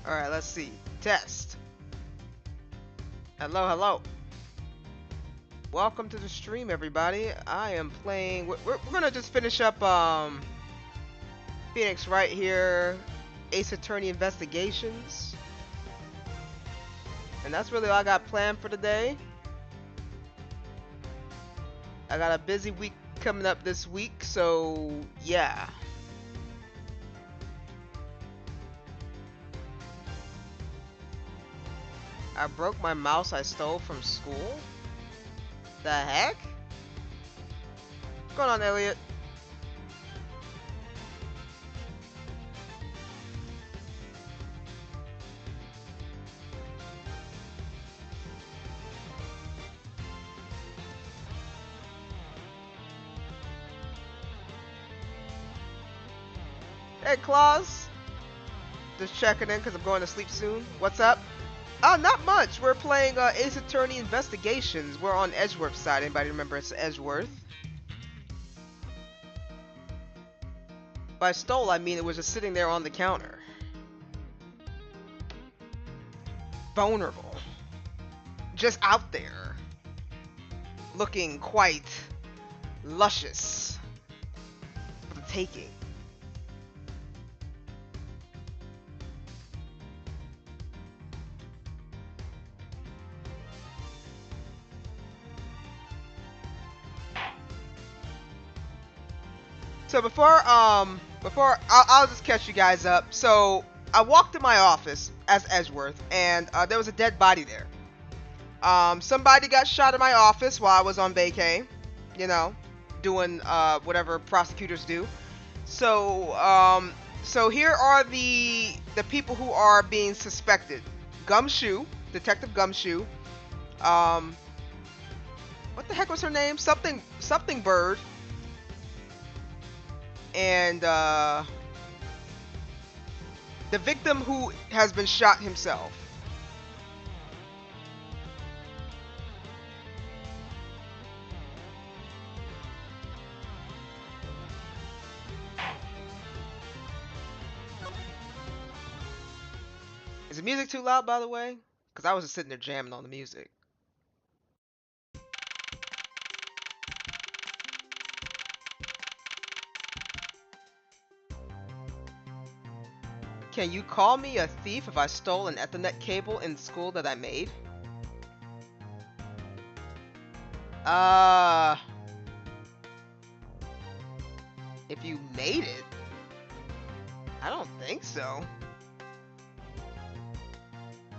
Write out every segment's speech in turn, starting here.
Alright, let's see. Test. Hello, hello. Welcome to the stream, everybody. I am playing... We're gonna just finish up, Phoenix Wright here. Ace Attorney Investigations. And that's really all I got planned for today. I got a busy week coming up this week, so... yeah. I broke my mouse I stole from school? The heck? What's going on, Elliot? Hey, Claus. Just checking in because I'm going to sleep soon. What's up? Not much. We're playing Ace Attorney Investigations. We're on Edgeworth's side. Anybody remember it's Edgeworth? By stole, I mean it was just sitting there on the counter. Vulnerable. Just out there. Looking quite luscious for the taking. So before I'll just catch you guys up. So I walked to my office as Edgeworth, and there was a dead body there. Somebody got shot in my office while I was on vacay, you know, doing whatever prosecutors do. So so here are the people who are being suspected. Gumshoe, Detective Gumshoe. What the heck was her name? Something Bird. And the victim who has been shot himself. Is the music too loud, by the way? Because I was just sitting there jamming on the music. Can you call me a thief if I stole an Ethernet cable in school that I made? If you made it? I don't think so.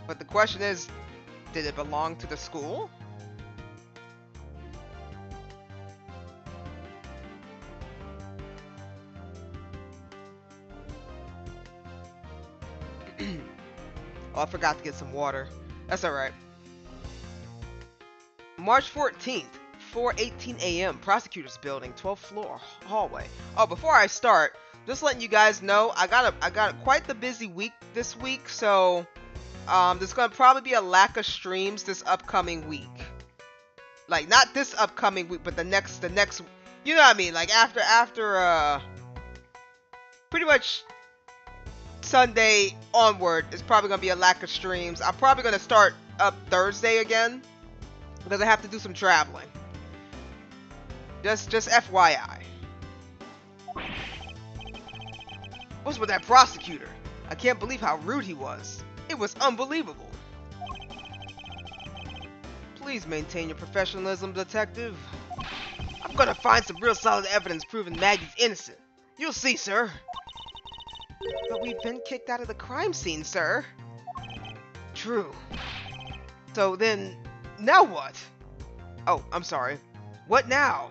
But the question is, did it belong to the school? Oh, I forgot to get some water. That's alright. March 14th, 4:18 a.m. Prosecutor's Building, 12th floor, hallway. Oh, before I start, just letting you guys know, I got quite the busy week this week, so there's gonna probably be a lack of streams this upcoming week. Like, not this upcoming week, but the next, you know what I mean? Like after pretty much Sunday onward, it's probably gonna be a lack of streams. I'm probably gonna start up Thursday again because I have to do some traveling. Just FYI. What's with that prosecutor? I can't believe how rude he was. It was unbelievable. Please maintain your professionalism, detective. I'm gonna find some real solid evidence proving Maggie's innocent. You'll see, sir. But we've been kicked out of the crime scene, sir. True. So then, now what? Oh, I'm sorry. What now?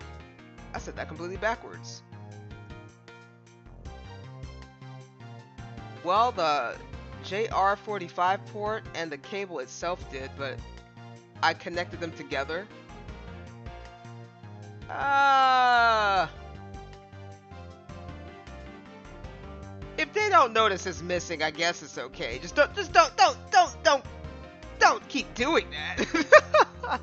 I said that completely backwards. Well, the JR45 port and the cable itself did, but I connected them together. If they don't notice it's missing, I guess it's okay. Just don't keep doing that.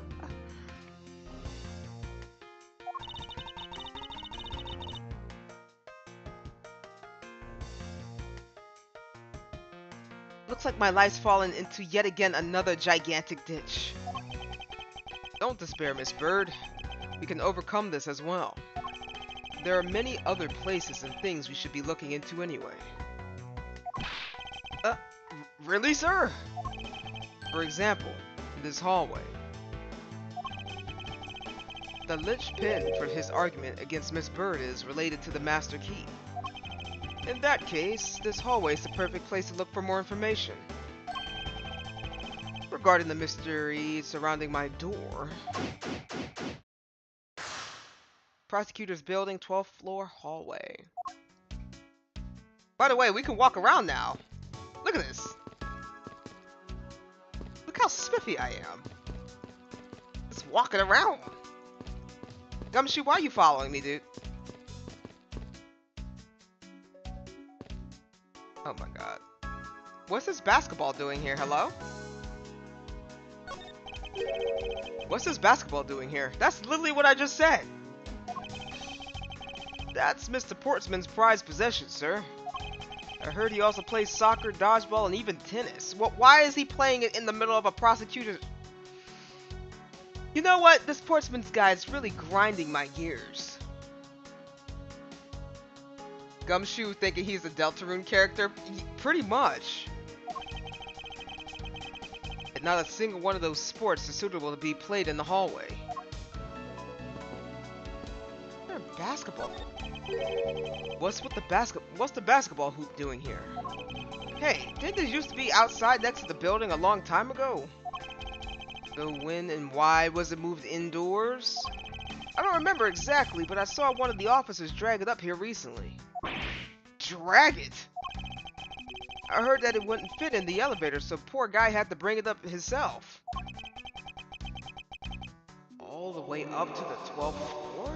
Looks like my life's fallen into yet again another gigantic ditch. Don't despair, Miss Bird. We can overcome this as well. There are many other places and things we should be looking into anyway. Really, sir? For example, this hallway. The linchpin for his argument against Miss Bird is related to the master key. In that case, this hallway is the perfect place to look for more information. Regarding the mystery surrounding my door... Prosecutor's Building, 12th floor hallway. By the way, we can walk around now. Look at this. Look how spiffy I am. Just walking around. Gumshoe, why are you following me, dude? Oh my god. What's this basketball doing here? Hello? What's this basketball doing here? That's literally what I just said. That's Mr. Portsman's prized possession, sir. I heard he also plays soccer, dodgeball, and even tennis. Why is he playing it in the middle of a prosecutor? You know what? This Portsman's guy is really grinding my gears. Gumshoe thinking he's a Deltarune character? Pretty much. And not a single one of those sports is suitable to be played in the hallway. Basketball. What's the basketball hoop doing here? Hey, didn't this used to be outside next to the building a long time ago? So when and why was it moved indoors? I don't remember exactly, but I saw one of the officers drag it up here recently. Drag it? I heard that it wouldn't fit in the elevator, so poor guy had to bring it up himself. All the way up to the 12th floor?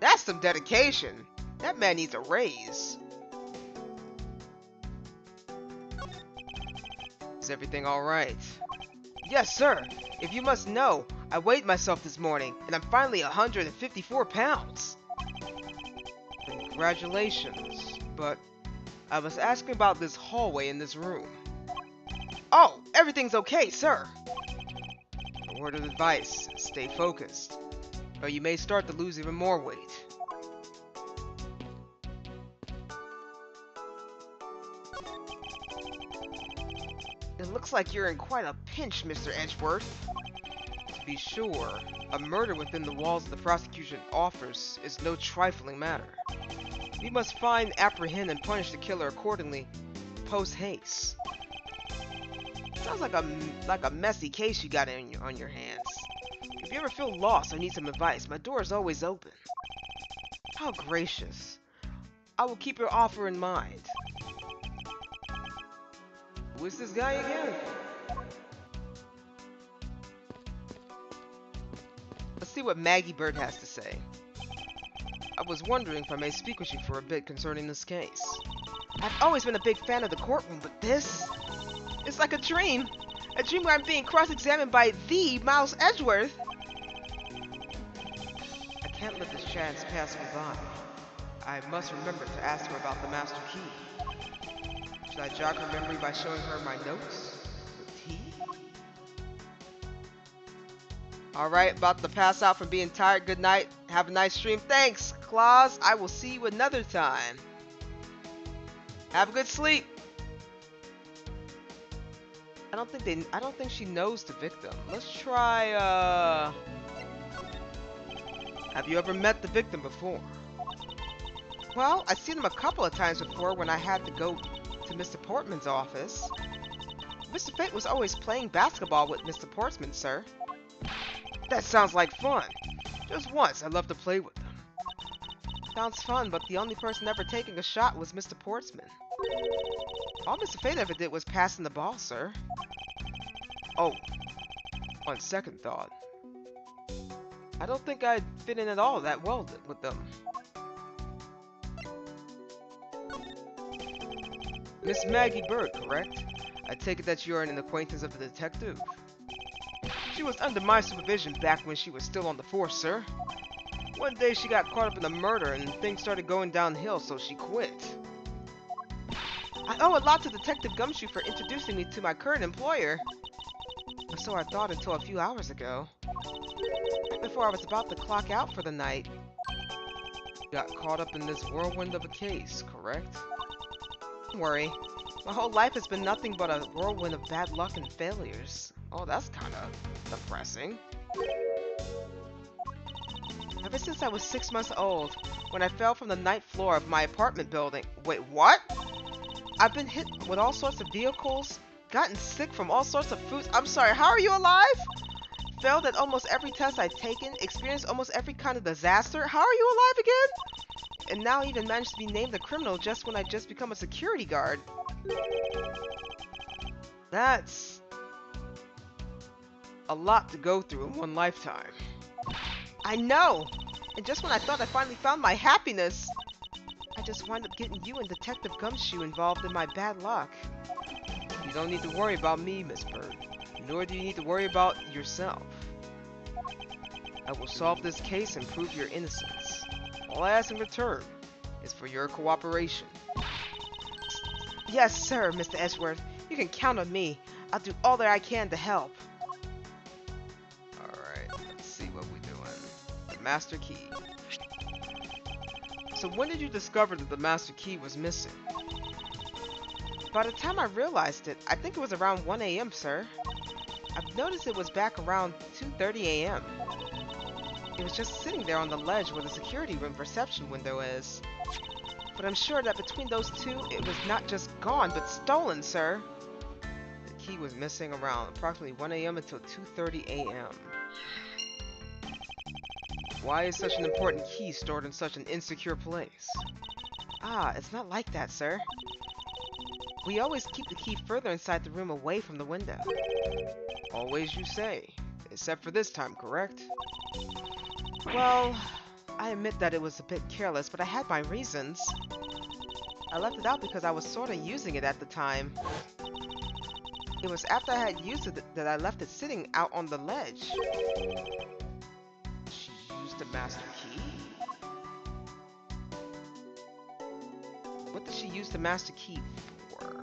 That's some dedication. That man needs a raise. Is everything alright? Yes, sir. If you must know, I weighed myself this morning, and I'm finally 154 pounds. Congratulations. But I was asking about this hallway in this room. Oh, everything's okay, sir. A word of advice, stay focused, or you may start to lose even more weight. It looks like you're in quite a pinch, Mr. Edgeworth. To be sure, a murder within the walls of the prosecution office is no trifling matter. We must find, apprehend, and punish the killer accordingly, post haste. Sounds like a messy case you got on your hands. If you ever feel lost or need some advice, my door is always open. How gracious. I will keep your offer in mind. Who is this guy again? Let's see what Maggie Bird has to say. I was wondering if I may speak with you for a bit concerning this case. I've always been a big fan of the courtroom, but this... It's like a dream. A dream where I'm being cross-examined by the Miles Edgeworth. I can't let this chance pass me by. I must remember to ask her about the master key. Should I jog her memory by showing her my notes? The tea? Alright, about to pass out from being tired. Good night. Have a nice stream. Thanks, Claus. I will see you another time. Have a good sleep. I don't think she knows the victim. Let's try, Have you ever met the victim before? Well, I've seen him a couple of times before when I had to go to Mr. Portman's office. Mr. Fate was always playing basketball with Mr. Portsman, sir. That sounds like fun. Just once, I love to play with them. Sounds fun, but the only person ever taking a shot was Mr. Portsman. All Mr. Fate ever did was passing the ball, sir. Oh, on second thought, I don't think I'd fit in at all that well with them. Miss Maggie Bird, correct? I take it that you are an acquaintance of the detective. She was under my supervision back when she was still on the force, sir. One day she got caught up in a murder and things started going downhill, so she quit. I owe a lot to Detective Gumshoe for introducing me to my current employer. Or so I thought until a few hours ago. Right before I was about to clock out for the night. Got caught up in this whirlwind of a case, correct? Don't worry. My whole life has been nothing but a whirlwind of bad luck and failures. Oh, that's kind of depressing. Ever since I was 6 months old, when I fell from the ninth floor of my apartment building. Wait, what? I've been hit with all sorts of vehicles, gotten sick from all sorts of foods. I'm sorry, how are you alive? Failed at almost every test I've taken, experienced almost every kind of disaster. How are you alive again? And now even managed to be named a criminal just when I just become a security guard. That's a lot to go through in one lifetime. I know! And just when I thought I finally found my happiness, I just wound up getting you and Detective Gumshoe involved in my bad luck. You don't need to worry about me, Miss Bird. Nor do you need to worry about yourself. I will solve this case and prove your innocence. All I ask in return is for your cooperation. Yes, sir, Mr. Edgeworth. You can count on me. I'll do all that I can to help. Alright, let's see what we're doing. The master key. So when did you discover that the master key was missing? By the time I realized it, I think it was around 1 AM, sir. I've noticed it was back around 2:30 AM. It was just sitting there on the ledge where the security room reception window is. But I'm sure that between those two, it was not just gone, but stolen, sir. The key was missing around approximately 1 AM until 2:30 AM. Why is such an important key stored in such an insecure place? Ah, it's not like that, sir. We always keep the key further inside the room away from the window. Always, you say. Except for this time, correct? Well, I admit that it was a bit careless, but I had my reasons. I left it out because I was sort of using it at the time. It was after I had used it that I left it sitting out on the ledge. She used the master key? What did she use the master key for?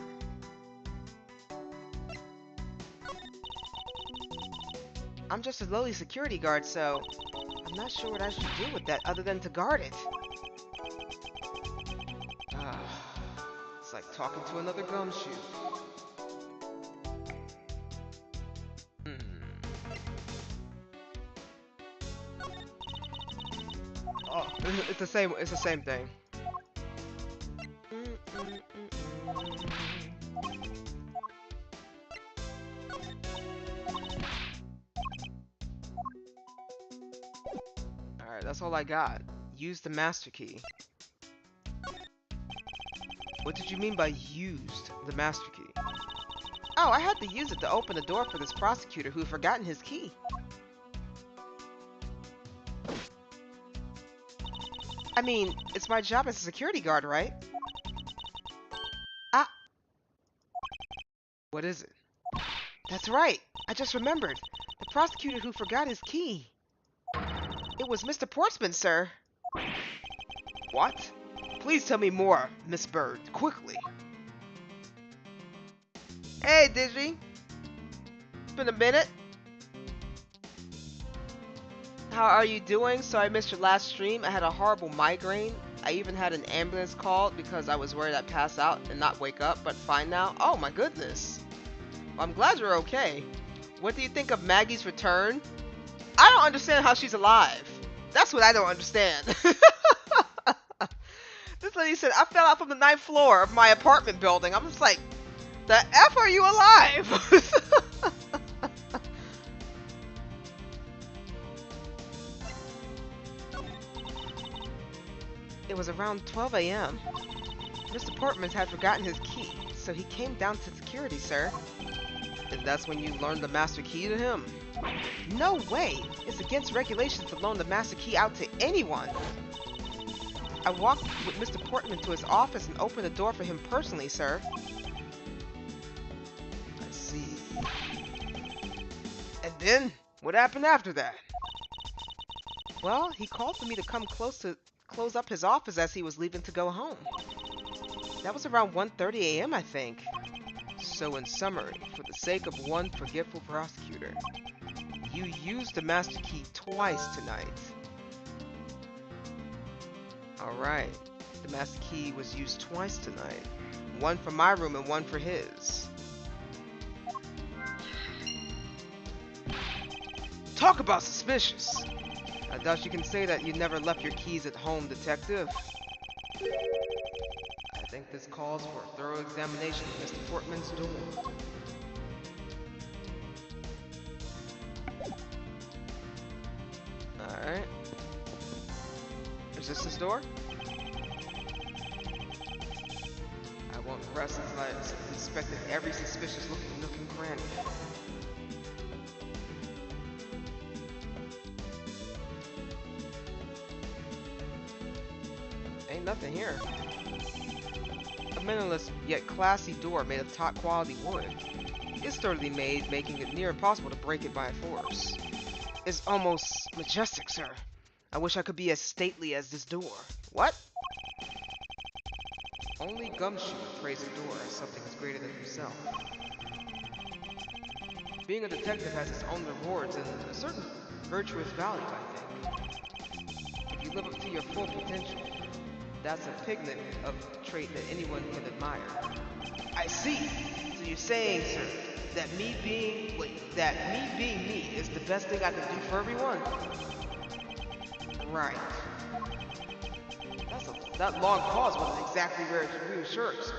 I'm just a lowly security guard, so I'm not sure what I should do with that other than to guard it. It's like talking to another gumshoe. Oh, it's the same. It's the same thing. Alright, that's all I got. Use the master key. What did you mean by used the master key? Oh, I had to use it to open the door for this prosecutor who had forgotten his key. I mean, it's my job as a security guard, right? Ah! What is it? That's right! I just remembered. The prosecutor who forgot his key. It was Mr. Portsman, sir. What? Please tell me more, Miss Bird, quickly. Hey, Digi. It's been a minute. How are you doing? So I missed your last stream. I had a horrible migraine. I even had an ambulance called because I was worried I'd pass out and not wake up, but fine now. Oh my goodness. Well, I'm glad you're okay. What do you think of Maggie's return? I don't understand how she's alive. That's what I don't understand. This lady said, I fell out from the 9th floor of my apartment building. I'm just like, the F are you alive? It was around 12 AM. Mr. Portman had forgotten his key, so he came down to security, sir. And that's when you learned the master key to him? No way! It's against regulations to loan the master key out to anyone! I walked with Mr. Portman to his office and opened the door for him personally, sir. I see. And then, what happened after that? Well, he called for me to come close up his office as he was leaving to go home. That was around 1:30 a.m., I think. So in summary, for the sake of one forgetful prosecutor, you used the master key twice tonight. Alright, the master key was used twice tonight. One for my room and one for his. Talk about suspicious! I doubt you can say that you never left your keys at home, detective. I think this calls for a thorough examination of Mr. Portman's door. Alright. Is this his door? I won't rest until I've inspected every suspicious looking nook and cranny. Ain't nothing here. A minimalist yet classy door made of top quality wood. It's sturdily made, making it near impossible to break it by force. It's almost majestic, sir. I wish I could be as stately as this door. What? Only Gumshoe would praise a door as something as greater than himself. Being a detective has its own rewards and a certain virtuous value, I think. If you live up to your full potential, that's a pigment of trait that anyone can admire. I see. So you're saying, sir, that me being me is the best thing I can do for everyone? Right. That long pause wasn't exactly reassuring, sir.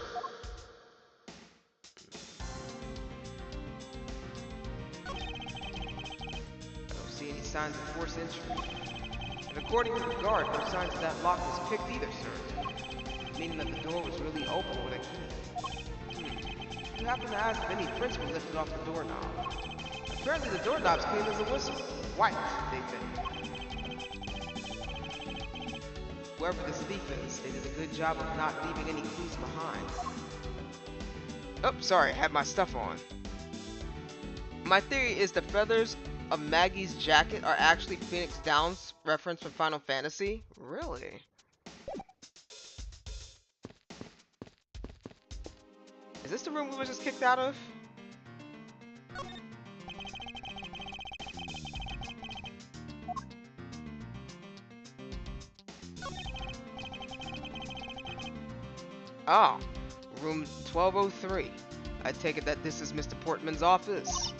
I don't see any signs of forced entry. And according to the guard, no signs that lock was picked either, sir. Meaning that the door was really open with a key. You happen to ask if any prints were lifted off the doorknob. Apparently the doorknob's clean as a whistle. White, they think. Whoever this thief is, they did a good job of not leaving any clues behind. Oh, sorry, I had my stuff on. My theory is the feathers of Maggie's jacket are actually Phoenix Down's reference from Final Fantasy? Really? Is this the room we were just kicked out of? Ah, room 1203. I take it that this is Mr. Portman's office.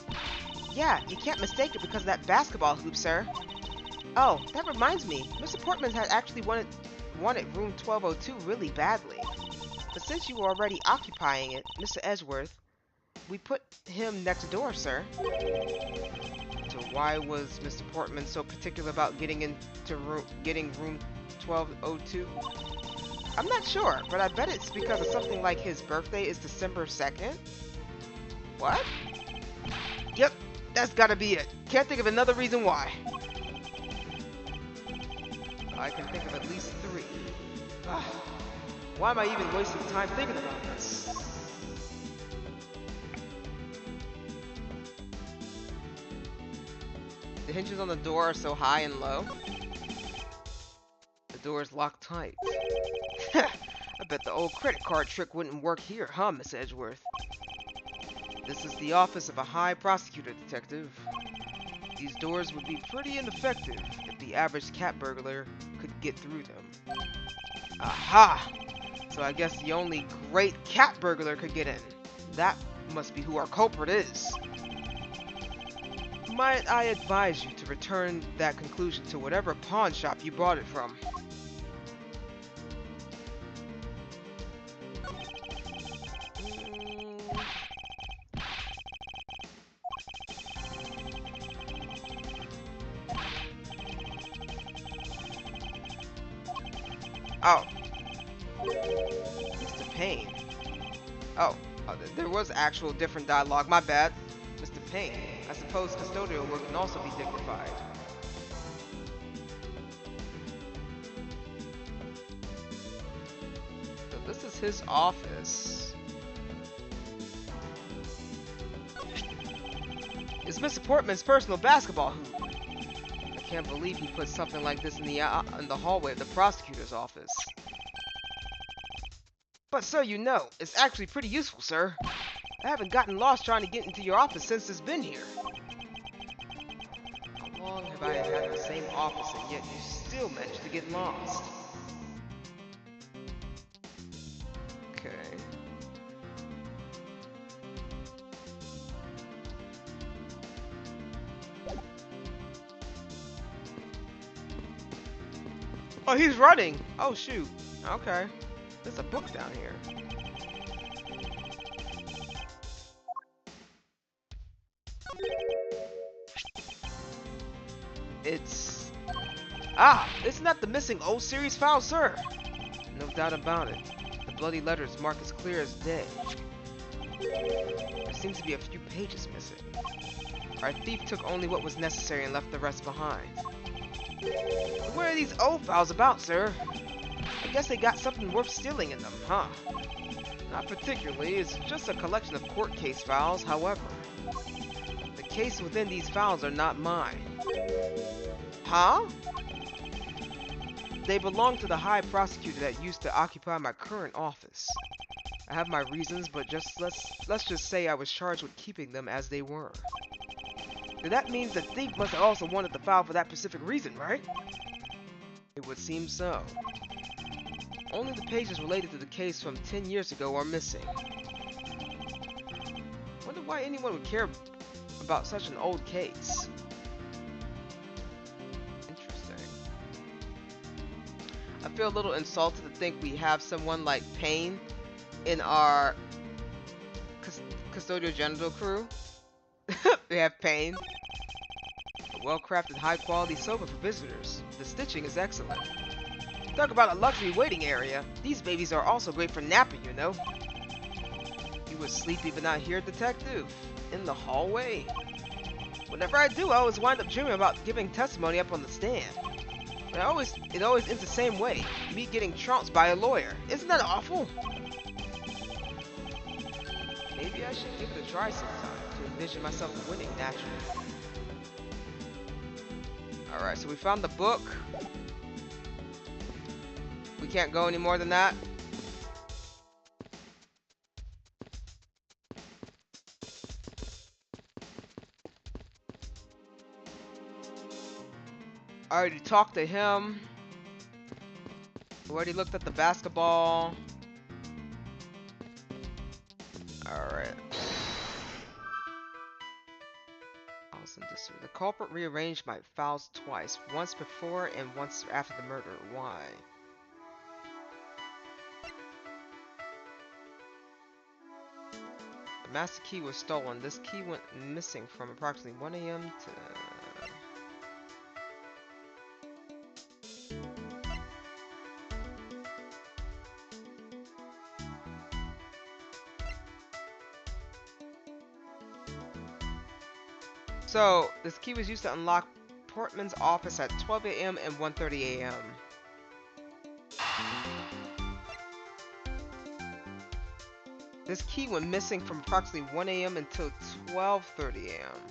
Yeah, you can't mistake it because of that basketball hoop, sir. Oh, that reminds me. Mr. Portman had actually wanted room 1202 really badly. But since you were already occupying it, Mr. Edgeworth, we put him next door, sir. So why was Mr. Portman so particular about getting room 1202? I'm not sure, but I bet it's because of something like his birthday is December 2nd. What? Yep, that's gotta be it. Can't think of another reason why. I can think of at least 3. Why am I even wasting time thinking about this? The hinges on the door are so high and low. The door is locked tight. I bet the old credit card trick wouldn't work here, huh, Miss Edgeworth? This is the office of a high prosecutor, detective. These doors would be pretty ineffective if the average cat burglar could get through them. Aha! So I guess the only great cat burglar could get in. That must be who our culprit is. Might I advise you to return that conclusion to whatever pawn shop you bought it from? Oh. Mr. Payne. Oh, there was actual different dialogue. My bad. Mr. Payne. I suppose custodial work can also be dignified. So this is his office. It's Mr. Portman's personal basketball hoop. I can't believe he put something like this in the hallway of the prosecutor's office. But sir, you know, it's actually pretty useful, sir. I haven't gotten lost trying to get into your office since it's been here. How long have I had the same office and yet you still managed to get lost? Okay. Oh, he's running! Oh, shoot. Okay. There's a book down here. It's... Ah! Isn't that the missing old series file, sir? No doubt about it. The bloody letters mark as clear as day. There seems to be a few pages missing. Our thief took only what was necessary and left the rest behind. What are these old files about, sir? I guess they got something worth stealing in them, huh? Not particularly, it's just a collection of court case files, however. The cases within these files are not mine. Huh? They belong to the high prosecutor that used to occupy my current office. I have my reasons, but let's just say I was charged with keeping them as they were. That means the thief must have also wanted the file for that specific reason, right? It would seem so. Only the pages related to the case from 10 years ago are missing. Wonder why anyone would care about such an old case. Interesting. I feel a little insulted to think we have someone like Payne in our custodial genital crew. We have Payne. A well-crafted, high-quality sofa for visitors. The stitching is excellent. Talk about a luxury waiting area. These babies are also great for napping, you know. You would sleepy but not here, detective. In the hallway. Whenever I do, I always wind up dreaming about giving testimony up on the stand. But it always ends the same way. Me getting trounced by a lawyer. Isn't that awful? Maybe I should give it a try sometime to envision myself winning naturally. Alright, so we found the book. We can't go any more than that. I already talked to him. Already looked at the basketball. Alright. The culprit rearranged my files twice. Once before and once after the murder. Why? The master key was stolen. This key went missing from approximately 1 AM to... So, this key was used to unlock Portman's office at 12 AM and 1:30 AM. This key went missing from approximately 1 AM until 12:30 AM.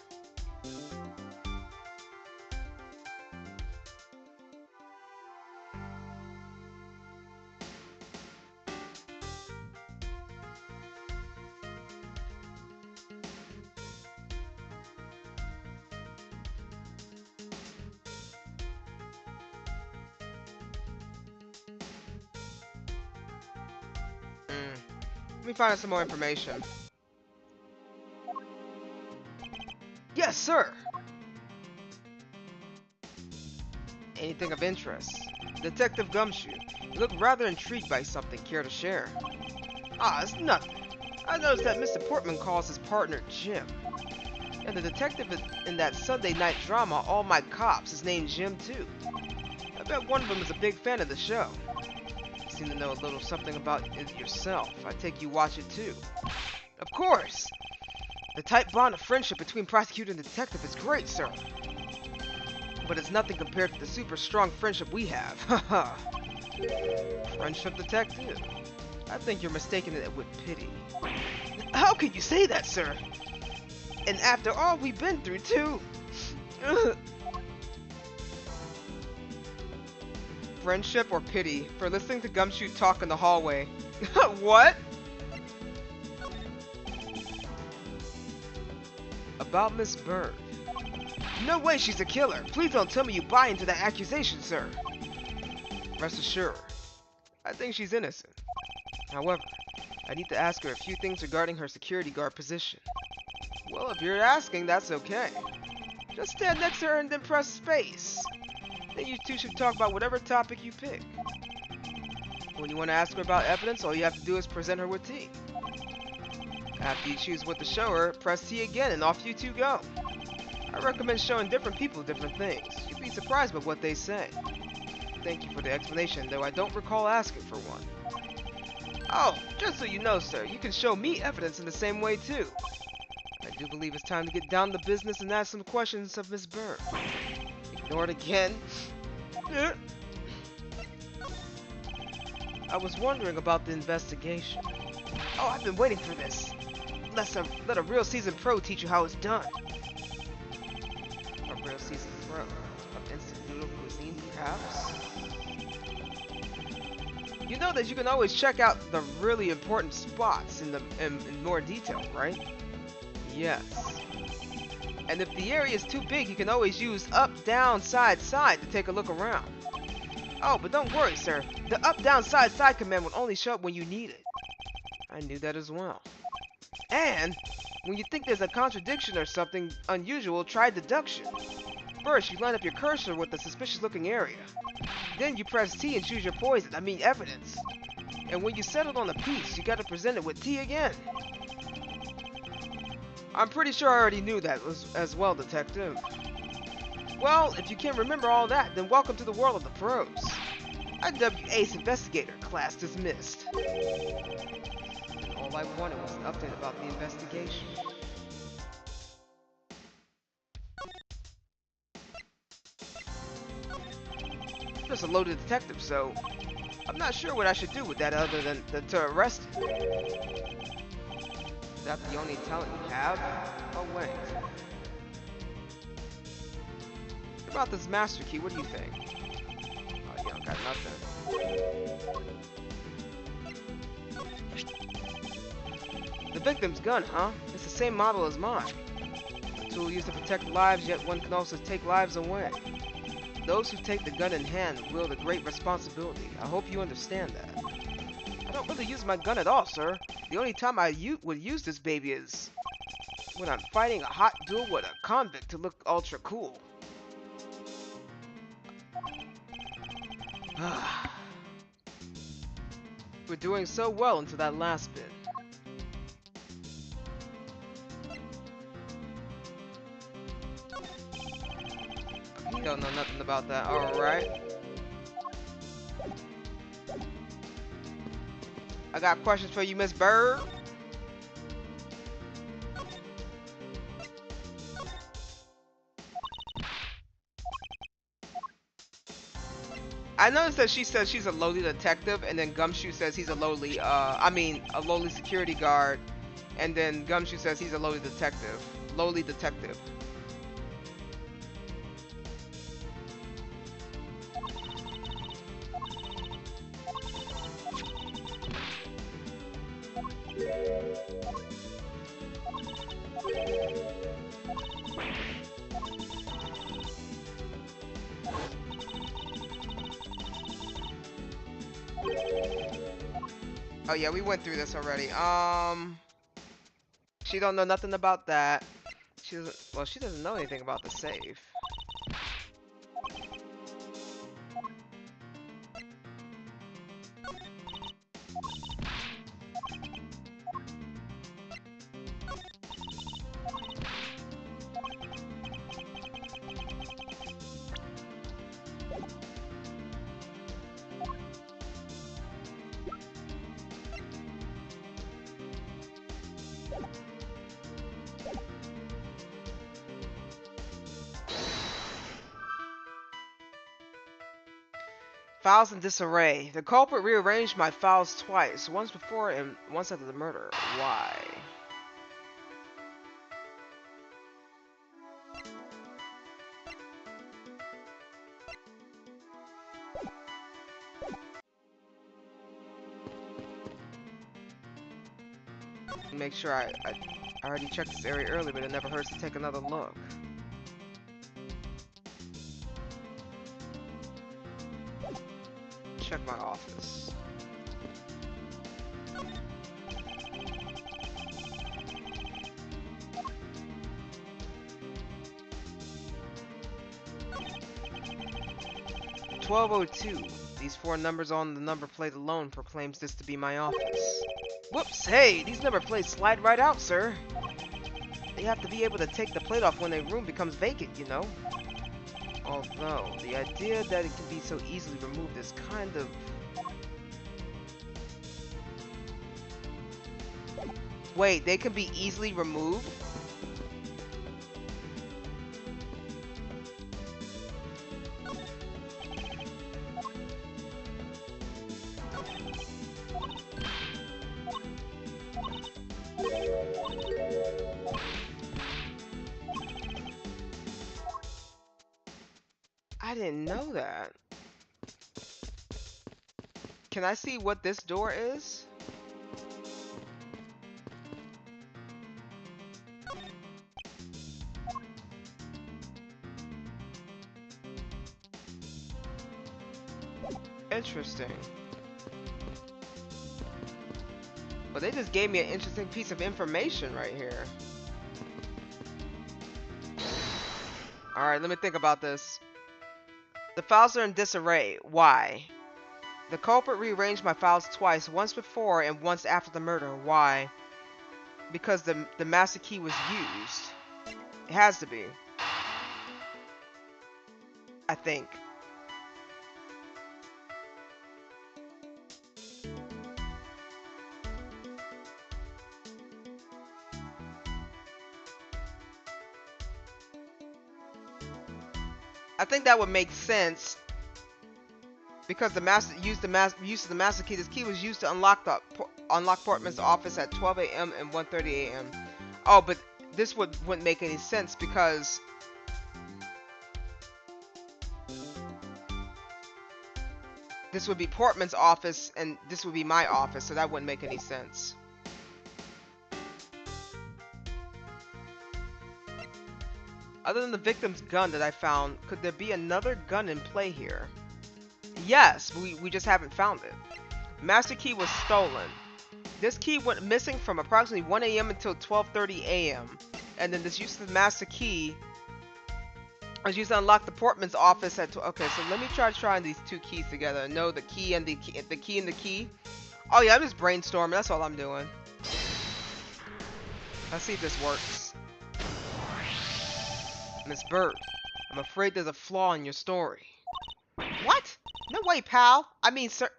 Let me find out some more information. Yes, sir! Anything of interest? Detective Gumshoe. You look rather intrigued by something. Care to share? Ah, it's nothing. I noticed that Mr. Portman calls his partner Jim. And the detective in that Sunday night drama, All My Cops, is named Jim too. I bet one of them is a big fan of the show. You seem to know a little something about it yourself. I take you watch it too. Of course! The tight bond of friendship between prosecutor and detective is great, sir. But it's nothing compared to the super strong friendship we have. Haha. Friendship, detective? I think you're mistaking it with pity. How could you say that, sir? And after all we've been through, too. Friendship or pity? For listening to Gumshoe talk in the hallway. What? About Miss Bird. No way she's a killer. Please don't tell me you buy into that accusation, sir. Rest assured, I think she's innocent. However, I need to ask her a few things regarding her security guard position. Well, if you're asking, that's okay. Just stand next to her and then press space. Then you two should talk about whatever topic you pick. When you want to ask her about evidence, all you have to do is present her with T. After you choose what to show her, press T again and off you two go. I recommend showing different people different things. You'd be surprised by what they say. Thank you for the explanation, though I don't recall asking for one. Oh, just so you know, sir, you can show me evidence in the same way, too. I do believe it's time to get down to business and ask some questions of Miss Bird. Ignored again. I was wondering about the investigation. Oh, I've been waiting for this. Let a real seasoned pro teach you how it's done. A real seasoned pro of instant noodle cuisine, perhaps? You know that you can always check out the really important spots in more detail, right? Yes. And if the area is too big, you can always use up, down, side, side to take a look around. Oh, but don't worry, sir. The up, down, side, side command will only show up when you need it. I knew that as well. And when you think there's a contradiction or something unusual, try deduction. First, you line up your cursor with the suspicious-looking area. Then you press T and choose your poison, evidence. And when you settled on a piece, you gotta present it with T again. I'm pretty sure I already knew that as well, Detective. Well, if you can't remember all that, then welcome to the world of the pros. IW Ace Investigator, class dismissed. And all I wanted was an update about the investigation. I'm just a loaded detective, so I'm not sure what I should do with that other than to arrest him. Is that the only talent you have? Oh, wait. What about this master key? What do you think? Oh, you don't got nothing. The victim's gun, huh? It's the same model as mine. A tool used to protect lives, yet one can also take lives away. Those who take the gun in hand wield a great responsibility. I hope you understand that. I don't really use my gun at all, sir. The only time I would use this baby is when I'm fighting a hot duel with a convict to look ultra cool. We're doing so well until that last bit. You don't know nothing about that, alright. I got questions for you, Miss Bird. I noticed that she says she's a lowly detective, and then Gumshoe says he's a lowly, a lowly security guard, and then Gumshoe says he's a lowly detective. Lowly detective. Oh yeah, we went through this already. She don't know nothing about that. She doesn't know anything about the safe. Files in disarray. The culprit rearranged my files twice, once before and once after the murder. Why? Make sure I already checked this area earlier, but it never hurts to take another look. Check my office. "1202. These 4 numbers on the number plate alone proclaims this to be my office." Whoops, hey, these number plates slide right out, sir. They have to be able to take the plate off when a room becomes vacant, you know. Although, the idea that it can be so easily removed is kind of... Wait, they can be easily removed? I didn't know that. Can I see what this door is? Interesting. But they just gave me an interesting piece of information right here. Alright, let me think about this. The files are in disarray. Why? The culprit rearranged my files twice, once before and once after the murder. Why? Because the master key was used. It has to be. I think. I think that would make sense because the master used use of the master key. This key was used to unlock Portman's office at 12 a.m. and 1:30 a.m. Oh, but this wouldn't make any sense because this would be Portman's office and this would be my office, so that wouldn't make any sense. Other than the victim's gun that I found, could there be another gun in play here? Yes, we just haven't found it. Master key was stolen. This key went missing from approximately 1 a.m. until 12:30 a.m. And then this use of the master key was used to unlock the Portman's office at... Okay, so let me try trying these two keys together. No, the key and the key and the key. Oh yeah, I'm just brainstorming. That's all I'm doing. Let's see if this works. Miss Bird, I'm afraid there's a flaw in your story. What? No way, pal. I mean, sir...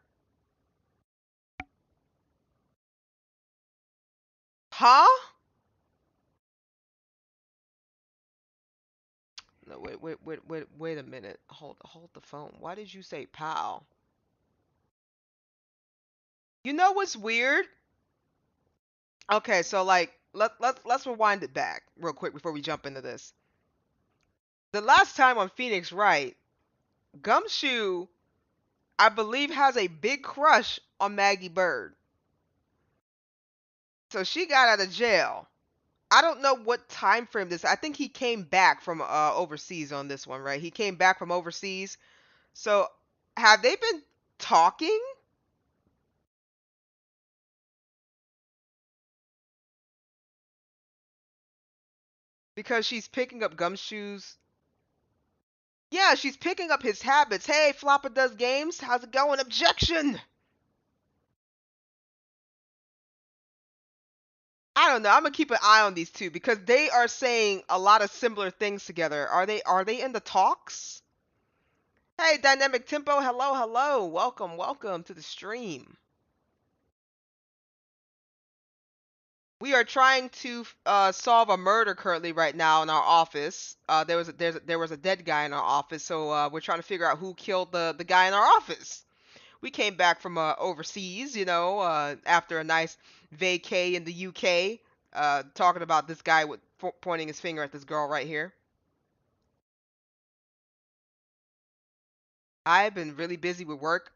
Huh? No, wait a minute. Hold the phone. Why did you say pal? You know what's weird? Okay, so like let's rewind it back real quick before we jump into this. The last time on Phoenix Wright, Gumshoe, I believe, has a big crush on Maggie Bird. So she got out of jail. I don't know what time frame this. I think he came back from overseas on this one, right? He came back from overseas. So have they been talking? Because she's picking up Gumshoe's... Yeah, she's picking up his habits. Hey, Flopper does games. How's it going? Objection! I don't know. I'm gonna keep an eye on these two because they are saying a lot of similar things together. Are they in the talks? Hey, Dynamic Tempo. Hello, hello. Welcome to the stream. We are trying to solve a murder currently right now in our office. There was a dead guy in our office, so we're trying to figure out who killed the guy in our office. We came back from overseas, after a nice vacay in the UK, talking about this guy with pointing his finger at this girl right here. I've been really busy with work.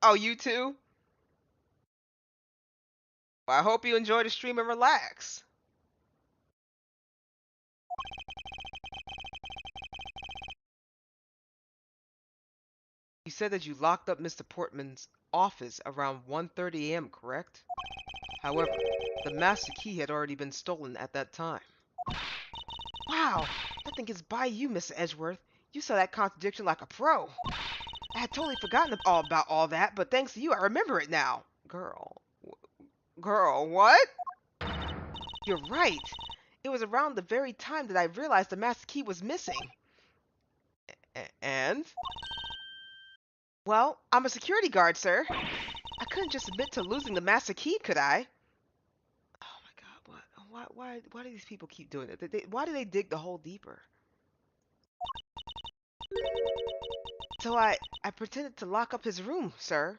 Oh, you too? I hope you enjoy the stream and relax. You said that you locked up Mr. Portman's office around 1:30 a.m., correct? However, the master key had already been stolen at that time. Wow, nothing gets by you, Mr. Edgeworth. You saw that contradiction like a pro. I had totally forgotten all about all that, but thanks to you, I remember it now. Girl, what? You're right. It was around the very time that I realized the master key was missing. And? Well, I'm a security guard, sir. I couldn't just admit to losing the master key, could I? Oh my god, why do these people keep doing it? Why do they dig the hole deeper? So I pretended to lock up his room, sir.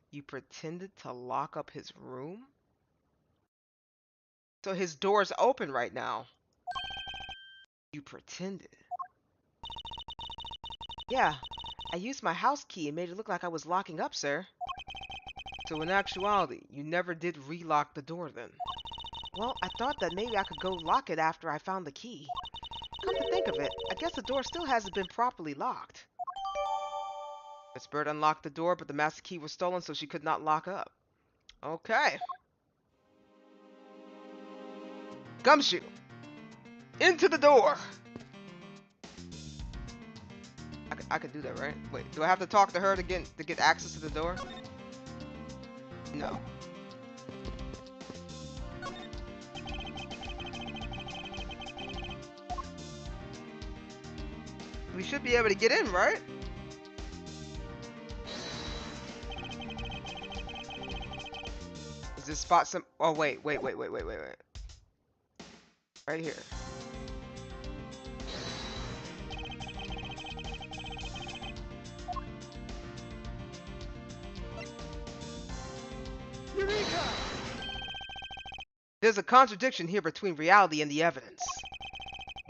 You pretended to lock up his room? So his door's open right now. You pretended. Yeah, I used my house key and made it look like I was locking up, sir. So in actuality, you never did relock the door then? Well, I thought that maybe I could go lock it after I found the key. Come to think of it, I guess the door still hasn't been properly locked. Miss Bird unlocked the door, but the master key was stolen, so she could not lock up. Okay. Gumshoe! Into the door! I could do that, right? Wait, do I have to talk to her to get access to the door? No. We should be able to get in, right? Is this spot some... Oh, wait. Right here. Eureka! There's a contradiction here between reality and the evidence.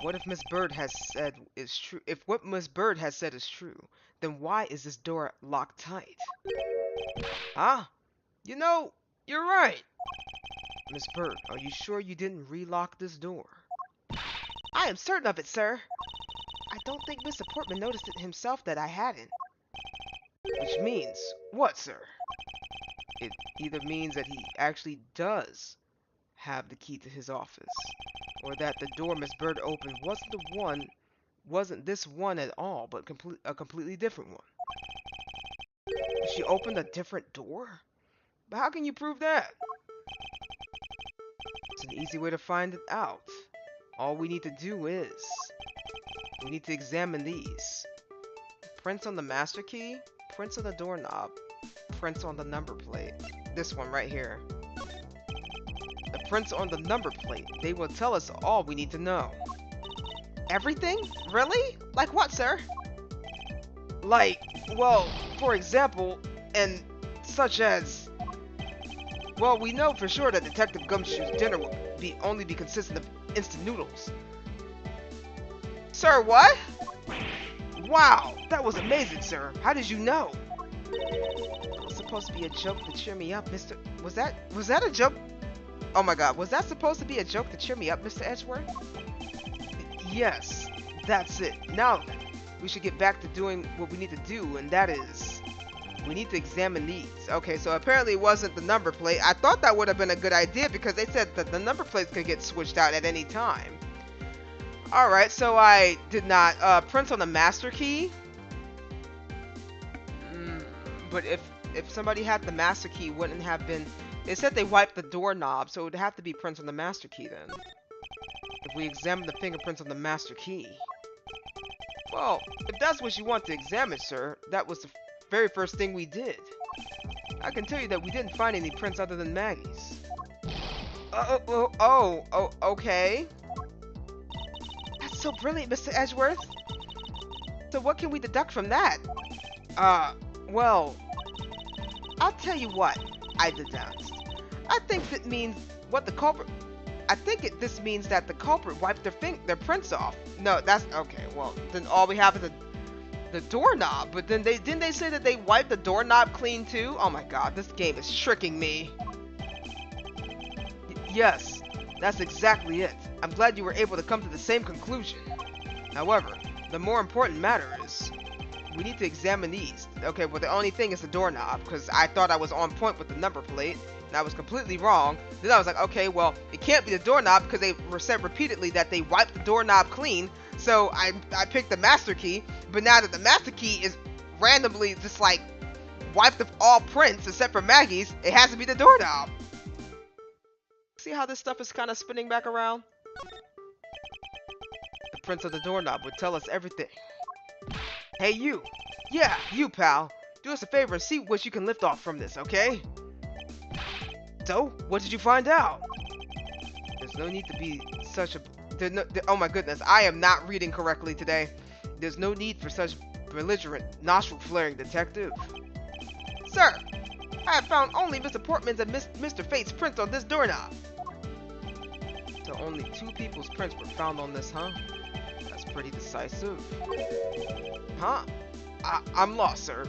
What if Miss Bird has said is true? If what Miss Bird has said is true, then why is this door locked tight? Ah, you know, you're right. Miss Bird, are you sure you didn't relock this door? I am certain of it, sir. I don't think Mr. Portman noticed it himself that I hadn't. Which means what, sir? It either means that he actually does have the key to his office, or that the door Miss Bird opened wasn't this one at all, but a completely different one. She opened a different door? But how can you prove that? It's an easy way to find it out. All we need to do is... we need to examine these. Prints on the master key, prints on the doorknob, prints on the number plate. This one right here. The prints on the number plate. They will tell us all we need to know. Everything? Really? Like what, sir? Like, well, for example, and such as... Well, we know for sure that Detective Gumshoe's dinner will only be consistent of instant noodles. Sir, what? Wow, that was amazing, sir. How did you know? It was supposed to be a joke to cheer me up, Mr. Was that a joke? Oh my god, was that supposed to be a joke to cheer me up, Mr. Edgeworth? Yes, that's it. Now then, we should get back to doing what we need to do, and that is... we need to examine these. Okay, so apparently it wasn't the number plate. I thought that would have been a good idea because they said that the number plates could get switched out at any time. Alright, so I did not print on the master key. But if somebody had the master key, wouldn't have been... They said they wiped the doorknob, so it would have to be prints on the master key then. If we examine the fingerprints on the master key. Well, if that's what you want to examine, sir, that was the very first thing we did. I can tell you that we didn't find any prints other than Maggie's. Okay. That's so brilliant, Mr. Edgeworth. So what can we deduct from that? Well, I'll tell you what I deduced. I think that means what the culprit... this means that the culprit wiped their prints off. No, that's... okay, well, then all we have is the doorknob. But then didn't they say that they wiped the doorknob clean too? Oh my god, this game is tricking me. Yes, that's exactly it. I'm glad you were able to come to the same conclusion. However, the more important matter is, we need to examine these. Okay, well the only thing is the doorknob, because I thought I was on point with the number plate, and I was completely wrong. Then I was like, okay, well, it can't be the doorknob, because they were said repeatedly that they wiped the doorknob clean, so I picked the master key, but now that the master key is randomly just like, wiped of all prints except for Maggie's, it has to be the doorknob. See how this stuff is kind of spinning back around? The prints of the doorknob would tell us everything. Hey you! Yeah, you pal! Do us a favor and see what you can lift off from this, okay? So, what did you find out? There's no need to be such a... oh my goodness, I am not reading correctly today. There's no need for such belligerent, nostril-flaring detective. Sir, I have found only Mr. Portman's and Mr. Fate's prints on this doorknob. So only 2 people's prints were found on this, huh? That's pretty decisive. Huh? I'm lost, sir.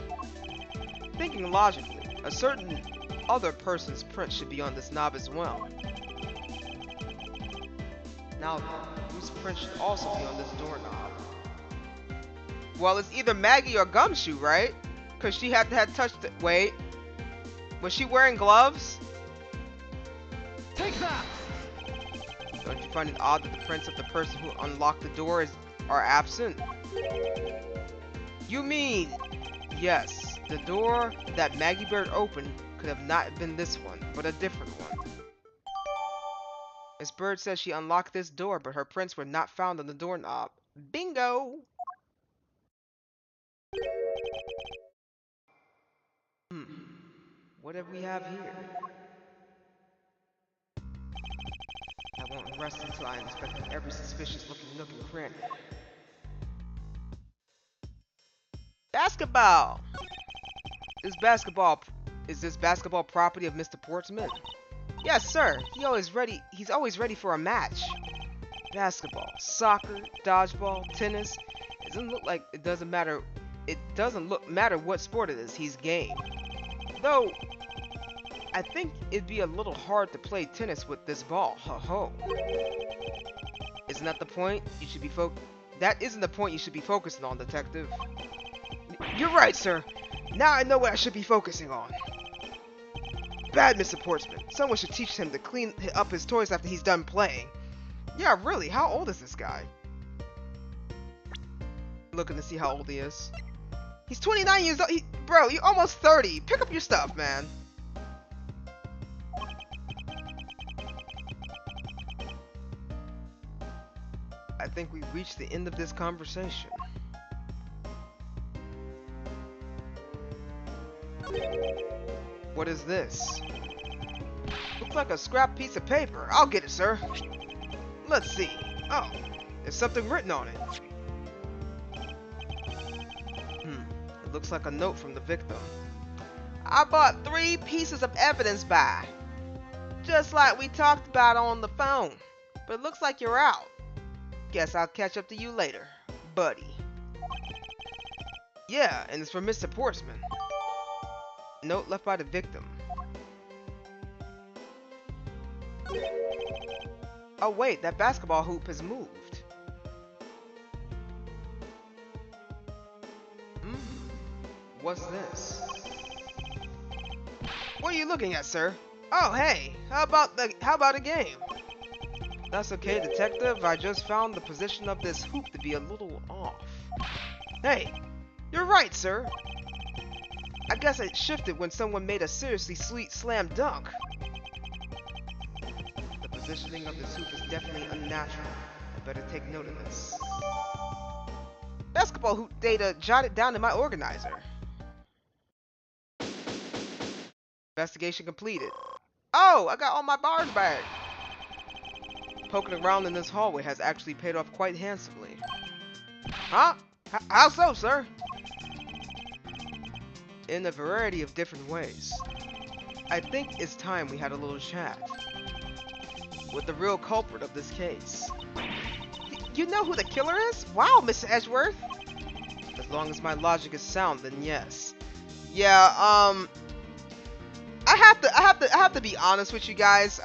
Thinking logically, a certain other person's print should be on this knob as well. Now then, whose print should also be on this doorknob? Well, it's either Maggie or Gumshoe, right? Because she had touched it. Wait. Was she wearing gloves? Take that! Don't you find it odd that the prints of the person who unlocked the door are absent? You mean... Yes, the door that Maggie Bird opened could have not been this one, but a different one. Miss Bird says she unlocked this door, but her prints were not found on the doorknob. Bingo! What have we have here? I won't rest until I inspect every suspicious-looking nook and cranny. Basketball! Is this basketball property of Mr. Portsman? Yes, sir. He's always ready for a match. Basketball, soccer, dodgeball, tennis. It doesn't matter what sport it is, he's game. Though I think it'd be a little hard to play tennis with this ball. Ho ho. Isn't that the point? That isn't the point you should be focusing on, detective. You're right, sir. Now I know what I should be focusing on. Bad Mr. Portsman. Someone should teach him to clean up his toys after he's done playing. Yeah, really, how old is this guy? Looking to see how old he is. He's 29 years old. Bro, you're almost 30. Pick up your stuff, man. I think we've reached the end of this conversation. What is this? Looks like a scrap piece of paper. I'll get it, sir. Let's see. Oh, there's something written on it. It looks like a note from the victim. I bought 3 pieces of evidence by. Just like we talked about on the phone. But it looks like you're out. Guess I'll catch up to you later, buddy. Yeah, and it's from Mr. Portsman. Note left by the victim. Oh wait, that basketball hoop has moved. What's this? What are you looking at, sir? Oh hey, how about a game? That's okay, detective. I just found the position of this hoop to be a little off. Hey, you're right, sir. I guess it shifted when someone made a seriously sweet slam dunk. The positioning of this hoop is definitely unnatural. I better take note of this. Basketball hoop data jotted down in my organizer. Investigation completed. Oh, I got all my bars back. Poking around in this hallway has actually paid off quite handsomely. Huh? How so, sir? In a variety of different ways. I think it's time we had a little chat with the real culprit of this case. You know who the killer is? Wow, Mr. Edgeworth. As long as my logic is sound, then yes. Yeah, I have to be honest with you guys.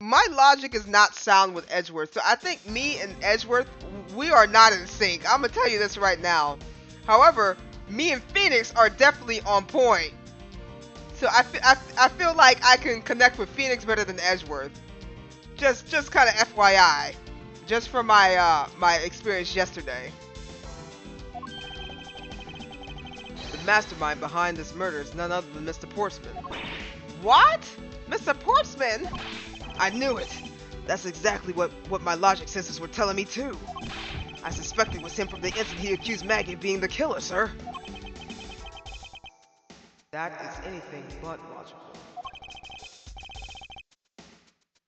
My logic is not sound with Edgeworth, so I think me and Edgeworth, we are not in sync. I'm gonna tell you this right now. However, me and Phoenix are definitely on point. So I feel like I can connect with Phoenix better than Edgeworth. Just kind of FYI, just from my my experience yesterday. The mastermind behind this murder is none other than Mr. Portsman. What? Mr. Portsman? I knew it. That's exactly what my logic sensors were telling me too. I suspected it was him from the instant he accused Maggie of being the killer, sir. That is anything but logical.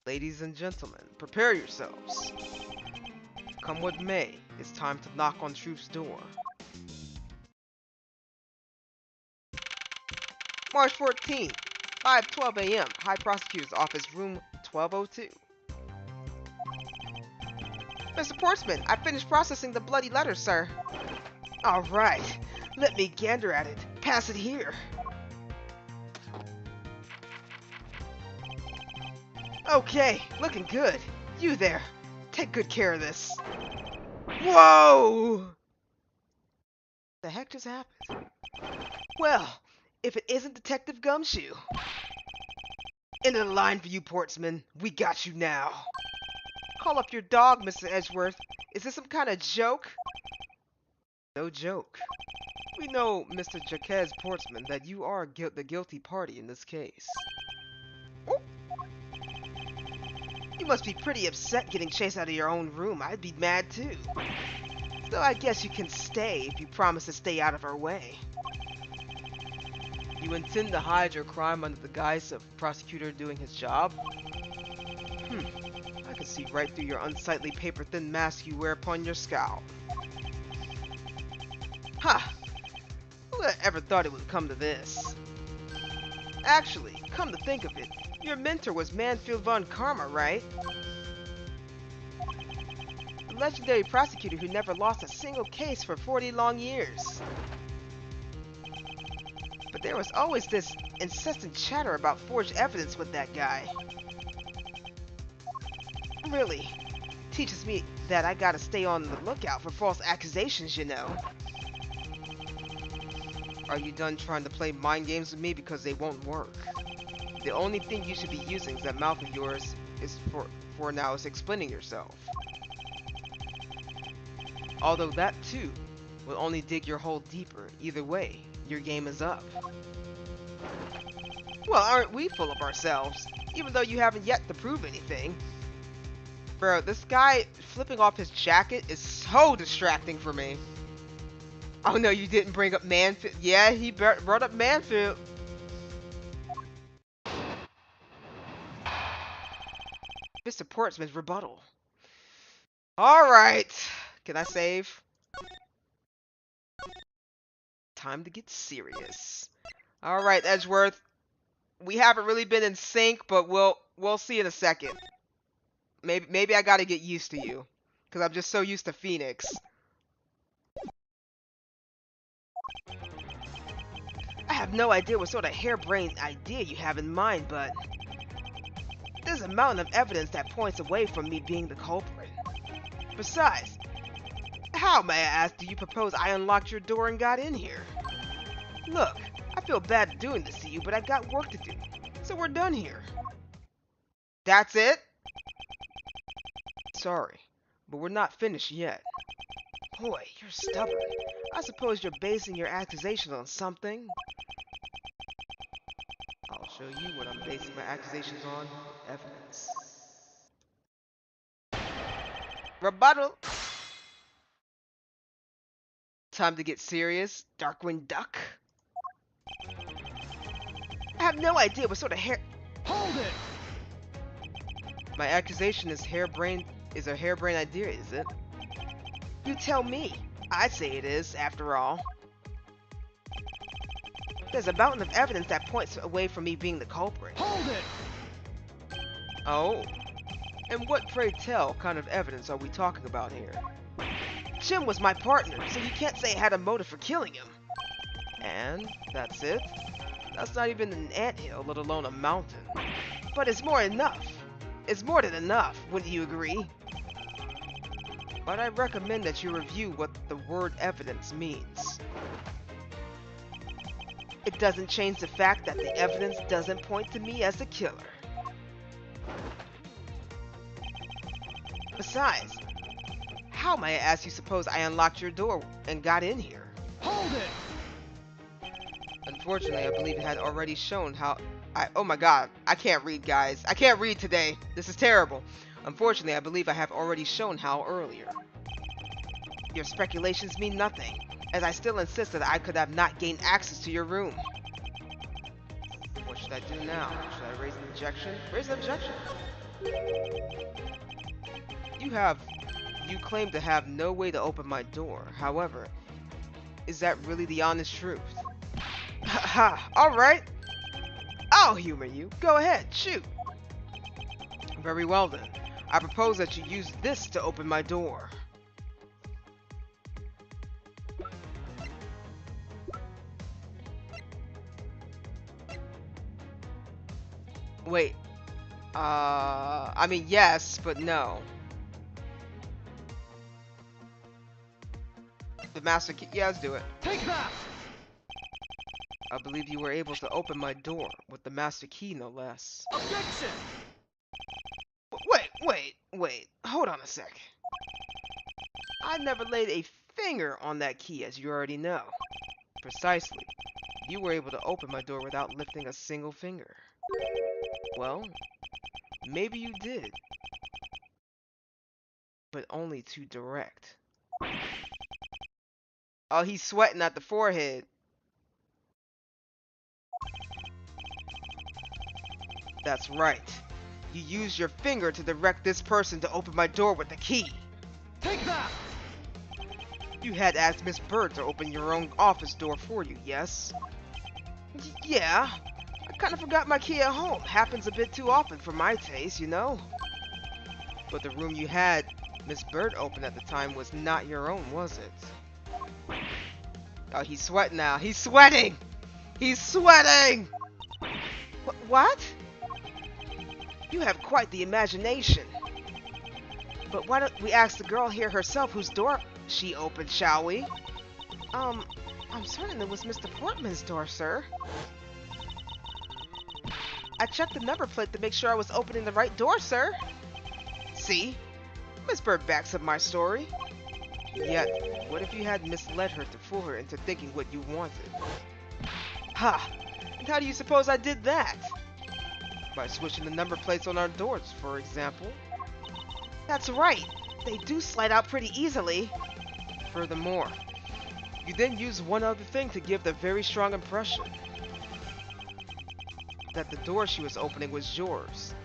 Ladies and gentlemen, prepare yourselves. Come what may, it's time to knock on truth's door. March 14th, 5:12 a.m. High Prosecutor's Office, room 1202. Mr. Portsman, I finished processing the bloody letter, sir. Alright, let me gander at it. Pass it here. Okay, looking good. You there, take good care of this. Whoa! The heck just happened? Well, if it isn't Detective Gumshoe. End of the line for you, Portsman. We got you now. Call up your dog, Mr. Edgeworth. Is this some kind of joke? No joke. We know, Mr. Jaquez Portsman, that you are the guilty party in this case. Oh. You must be pretty upset getting chased out of your own room. I'd be mad too. So I guess you can stay if you promise to stay out of our way. You intend to hide your crime under the guise of a prosecutor doing his job? I can see right through your unsightly paper-thin mask you wear upon your scowl. Ha! Who would have ever thought it would come to this? Actually, come to think of it, your mentor was Manfield von Karma, right? The legendary prosecutor who never lost a single case for 40 long years. But there was always this incessant chatter about forged evidence with that guy. Really, teaches me that I gotta stay on the lookout for false accusations, you know. Are you done trying to play mind games with me because they won't work? The only thing you should be using is that mouth of yours is for now is explaining yourself. Although that too will only dig your hole deeper. Either way, your game is up. Well, aren't we full of ourselves? Even though you haven't yet to prove anything. Bro, this guy flipping off his jacket is so distracting for me. Oh no, you didn't bring up Manfield. Yeah, he brought up Manfield. Mr. Portsman's rebuttal. Alright. Can I save? Time to get serious. Alright, Edgeworth. We haven't really been in sync, but we'll see in a second. Maybe I gotta get used to you. Because I'm just so used to Phoenix. I have no idea what sort of harebrained idea you have in mind, but there's a mountain of evidence that points away from me being the culprit. Besides, how, may I ask, do you propose I unlocked your door and got in here? Look, I feel bad doing this to you, but I've got work to do, so we're done here. That's it? Sorry, but we're not finished yet. Boy, you're stubborn. I suppose you're basing your accusations on something? I'll show you what I'm basing my accusations on. Evidence. Rebuttal! Time to get serious, Darkwing Duck. I have no idea what sort of hair— Hold it! My accusation is a harebrained idea, is it? You tell me. I'd say it is, after all. There's a mountain of evidence that points away from me being the culprit. Hold it! Oh? And what, pray tell, kind of evidence are we talking about here? Jim was my partner, so you can't say I had a motive for killing him. And that's it? That's not even an anthill, let alone a mountain. But it's more than enough. is more than enough, wouldn't you agree? But I recommend that you review what the word evidence means. It doesn't change the fact that the evidence doesn't point to me as the killer. Besides, how, may I ask you, suppose I unlocked your door and got in here? Hold it! Unfortunately, I believe it had already shown how oh my god, I can't read, guys. I can't read today. This is terrible. Unfortunately, I believe I have already shown how earlier. Your speculations mean nothing, as I still insist that I could have not gained access to your room. What should I do now? Should I raise an objection? Raise an objection? You claim to have no way to open my door. However, is that really the honest truth? Ha! Alright! I'll humor you. Go ahead, shoot! Very well then. I propose that you use this to open my door. Wait. I mean, yes, but no. The master key. Yeah, let's do it. Take that! I believe you were able to open my door with the master key, no less. Objection! Wait. Hold on a sec. I never laid a finger on that key, as you already know. Precisely. You were able to open my door without lifting a single finger. Well, maybe you did. But only too direct. Oh, he's sweating at the forehead. That's right. You used your finger to direct this person to open my door with the key. Take that! You had asked Miss Bird to open your own office door for you, yes? Yeah. I kind of forgot my key at home. Happens a bit too often for my taste, you know? But the room you had Miss Bird open at the time was not your own, was it? Oh, he's sweating now. He's sweating! He's sweating! What? You have quite the imagination. But why don't we ask the girl here herself whose door she opened, shall we? I'm certain it was Mr. Portman's door, sir. I checked the number plate to make sure I was opening the right door, sir. See? Miss Bird backs up my story. Yet, what if you had misled her to fool her into thinking what you wanted? Ha! And how do you suppose I did that? By switching the number plates on our doors, for example. That's right. They do slide out pretty easily. Furthermore, you then use one other thing to give the very strong impression that the door she was opening was yours,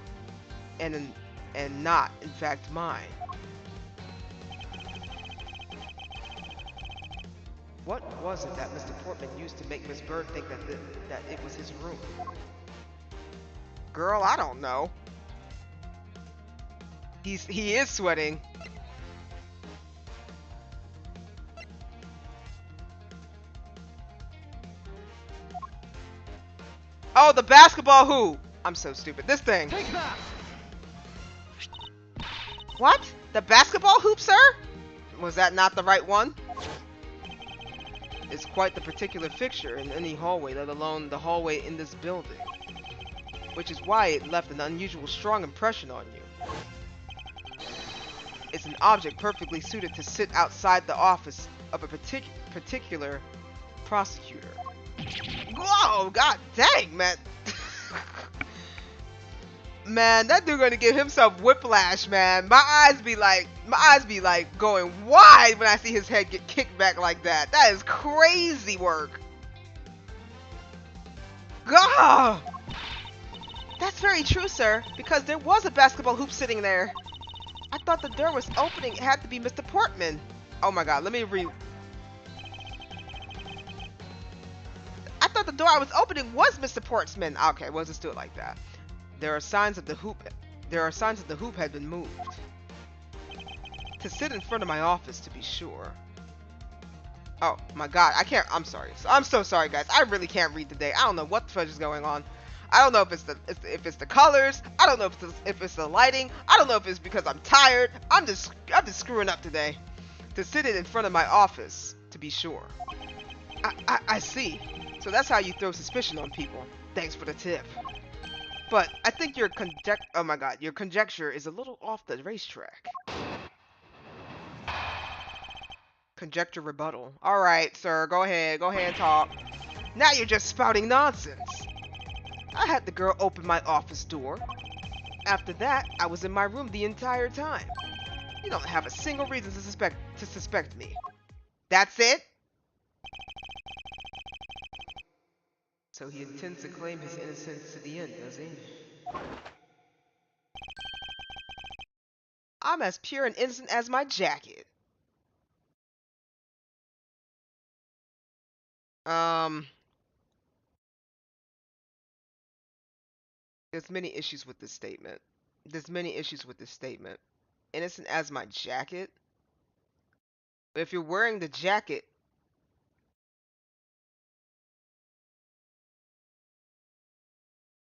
and not, in fact, mine. What was it that Mr. Portman used to make Miss Bird think that it was his room? Girl, I don't know. He is sweating. Oh, the basketball hoop! I'm so stupid. This thing. Take that! What? The basketball hoop, sir? Was that not the right one? It's quite the particular fixture in any hallway, let alone the hallway in this building. Which is why it left an unusual strong impression on you. It's an object perfectly suited to sit outside the office of a particular prosecutor. Whoa, god dang, man. Man, that dude gonna give himself whiplash, man. My eyes be like going wide when I see his head get kicked back like that. That is crazy work. God. That's very true, sir, because there was a basketball hoop sitting there. I thought the door was opening. It had to be Mr. Portman. Oh my god, let me I thought the door I was opening was Mr. Portman. Okay, well, let's do it like that. There are signs that the hoop had been moved. To sit in front of my office, to be sure. Oh my god, I'm sorry. I'm so sorry, guys. I really can't read today. I don't know what the fudge is going on. I don't know if it's the colors. I don't know if it's the lighting. I don't know if it's because I'm tired. I'm just screwing up today. To sit it in front of my office, to be sure. I see. So that's how you throw suspicion on people. Thanks for the tip. But I think your conjecture is a little off the racetrack. Conjecture rebuttal. Alright, sir, go ahead and talk. Now you're just spouting nonsense. I had the girl open my office door. After that, I was in my room the entire time. You don't have a single reason to suspect me. That's it? So he intends to claim his innocence to the end, does he? I'm as pure and innocent as my jacket. There's many issues with this statement. Innocent as my jacket? But if you're wearing the jacket,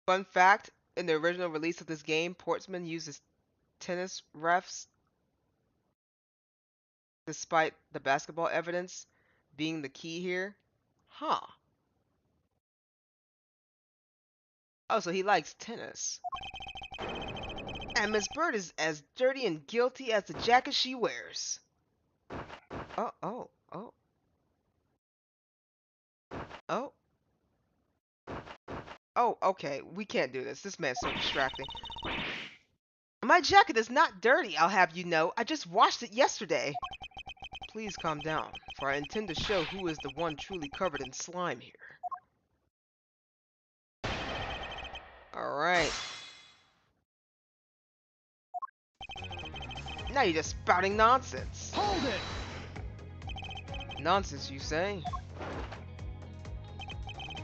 fun fact, in the original release of this game, Portsman uses tennis refs despite the basketball evidence being the key here. Huh. Oh, so he likes tennis. And Miss Bird is as dirty and guilty as the jacket she wears. Oh, oh, oh. Oh. Oh, okay. We can't do this. This man's so distracting. My jacket is not dirty, I'll have you know. I just washed it yesterday. Please calm down, for I intend to show who is the one truly covered in slime here. Alright. Now you're just spouting nonsense. Hold it! Nonsense, you say?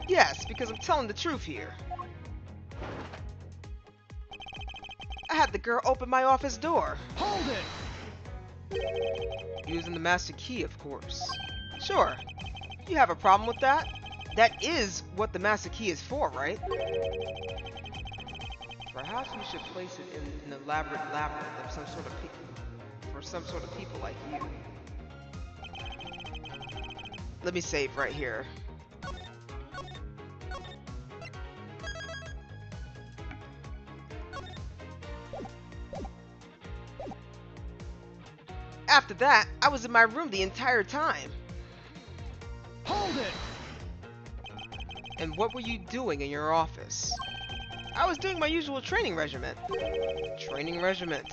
Yes, because I'm telling the truth here. I had the girl open my office door. Hold it! Using the master key, of course. Sure. You have a problem with that? That is what the master key is for, right? Perhaps we should place it in an elaborate labyrinth of some sort of people like you. Let me save right here. After that, I was in my room the entire time. Hold it! And what were you doing in your office? I was doing my usual training regimen. Training regimen?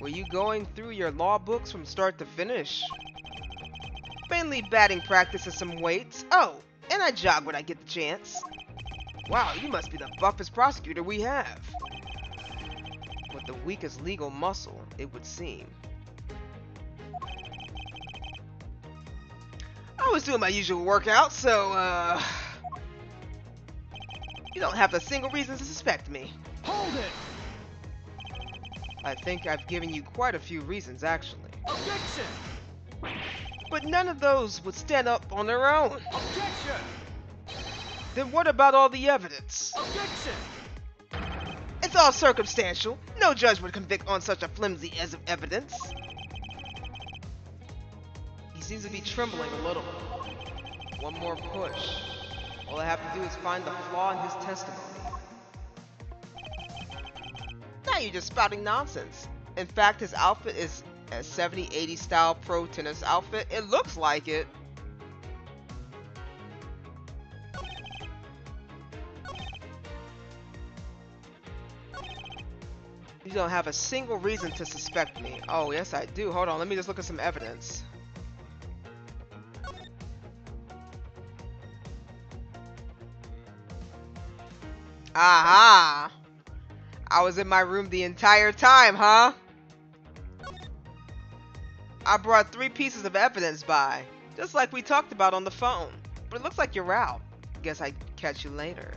Were you going through your law books from start to finish? Mainly batting practice and some weights. Oh, and I jog when I get the chance. Wow, you must be the buffest prosecutor we have. With the weakest legal muscle, it would seem. I was doing my usual workout, so, you don't have a single reason to suspect me. Hold it! I think I've given you quite a few reasons, actually. Objection! But none of those would stand up on their own. Objection! Then what about all the evidence? Objection! It's all circumstantial. No judge would convict on such a flimsy evidence. He seems to be trembling a little. One more push. All I have to do is find the flaw in his testimony. Now you're just spouting nonsense. In fact, his outfit is a 70-80 style pro tennis outfit. It looks like it. You don't have a single reason to suspect me. Oh, yes I do. Hold on, let me just look at some evidence. Aha! I was in my room the entire time, huh? I brought 3 pieces of evidence by, just like we talked about on the phone. But it looks like you're out. Guess I'd catch you later.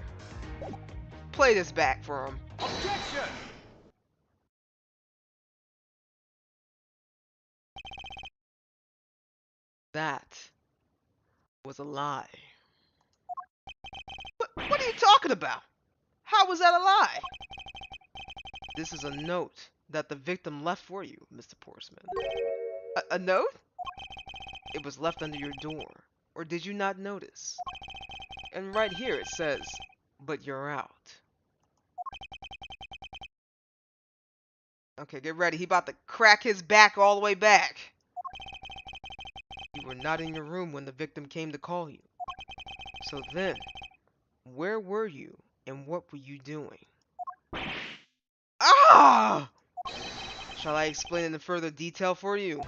Play this back for him. Objection! That was a lie. What are you talking about? How was that a lie? This is a note that the victim left for you, Mr. Portsman. A note? It was left under your door. Or did you not notice? And right here it says, but you're out. Okay, get ready. He about to crack his back all the way back. You were not in your room when the victim came to call you. So then, where were you and what were you doing? Ah! Shall I explain it in further detail for you?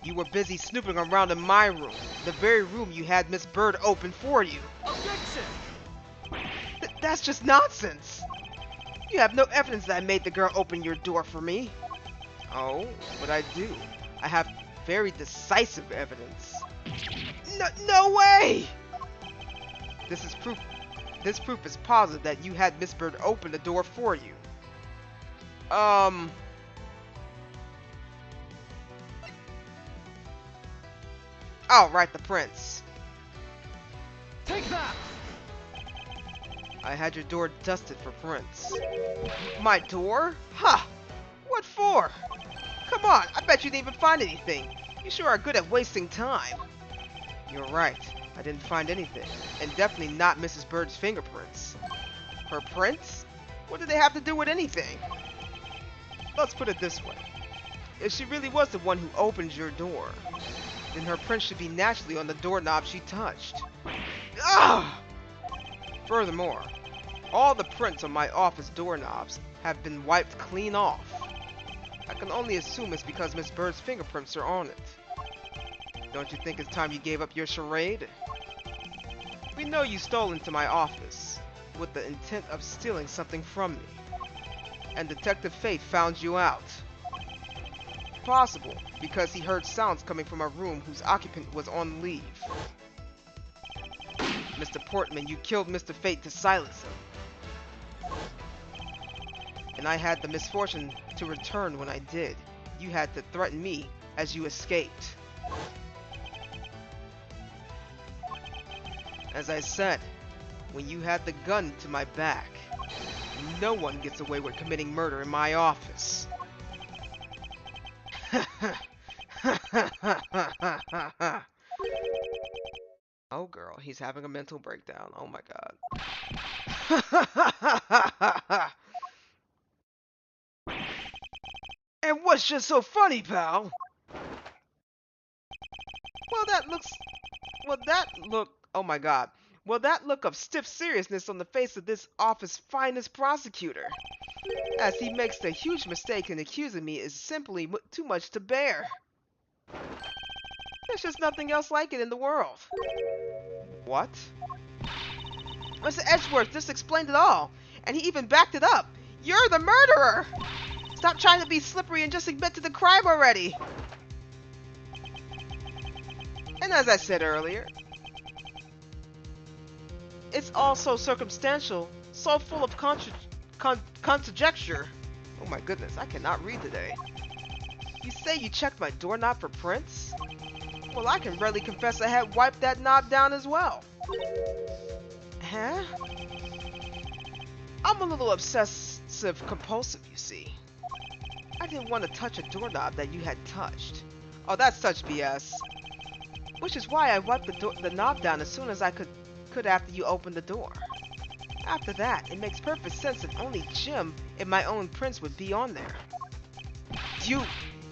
You were busy snooping around in my room, the very room you had Miss Bird open for you. Objection! That's just nonsense. You have no evidence that I made the girl open your door for me. Oh, but I do. I have very decisive evidence. No way! This is proof. This proof is positive that you had Miss Bird open the door for you. Oh, right, the prince. Take that! I had your door dusted for Prince. My door? Ha! What for? Come on, I bet you didn't even find anything. You sure are good at wasting time. You're right, I didn't find anything. And definitely not Mrs. Bird's fingerprints. Her prints? What do they have to do with anything? Let's put it this way. If she really was the one who opened your door, then her print should be naturally on the doorknob she touched. Ah! Furthermore, all the prints on my office doorknobs have been wiped clean off. I can only assume it's because Miss Bird's fingerprints are on it. Don't you think it's time you gave up your charade? We know you stole into my office with the intent of stealing something from me, and Detective Fate found you out. Possible, because he heard sounds coming from a room whose occupant was on leave. Mr. Portman, you killed Mr. Fate to silence him. And I had the misfortune to return when I did. You had to threaten me as you escaped. As I said, when you had the gun to my back, no one gets away with committing murder in my office. Oh girl, he's having a mental breakdown. Oh my god. And what's just so funny, pal? Oh my god. Well, that look of stiff seriousness on the face of this office's finest prosecutor, as he makes the huge mistake in accusing me, is simply too much to bear. There's just nothing else like it in the world. What? Mr. Edgeworth just explained it all, and he even backed it up. You're the murderer! Stop trying to be slippery and just admit to the crime already. And as I said earlier, it's all so circumstantial, so full of conjecture. Oh my goodness, I cannot read today. You say you checked my doorknob for prints? Well, I can readily confess I had wiped that knob down as well. Huh? I'm a little obsessive compulsive, you see. I didn't want to touch a doorknob that you had touched. Oh, that's such BS. Which is why I wiped the knob down as soon as I could after you opened the door. After that, it makes perfect sense that only Jim and my own prints would be on there. You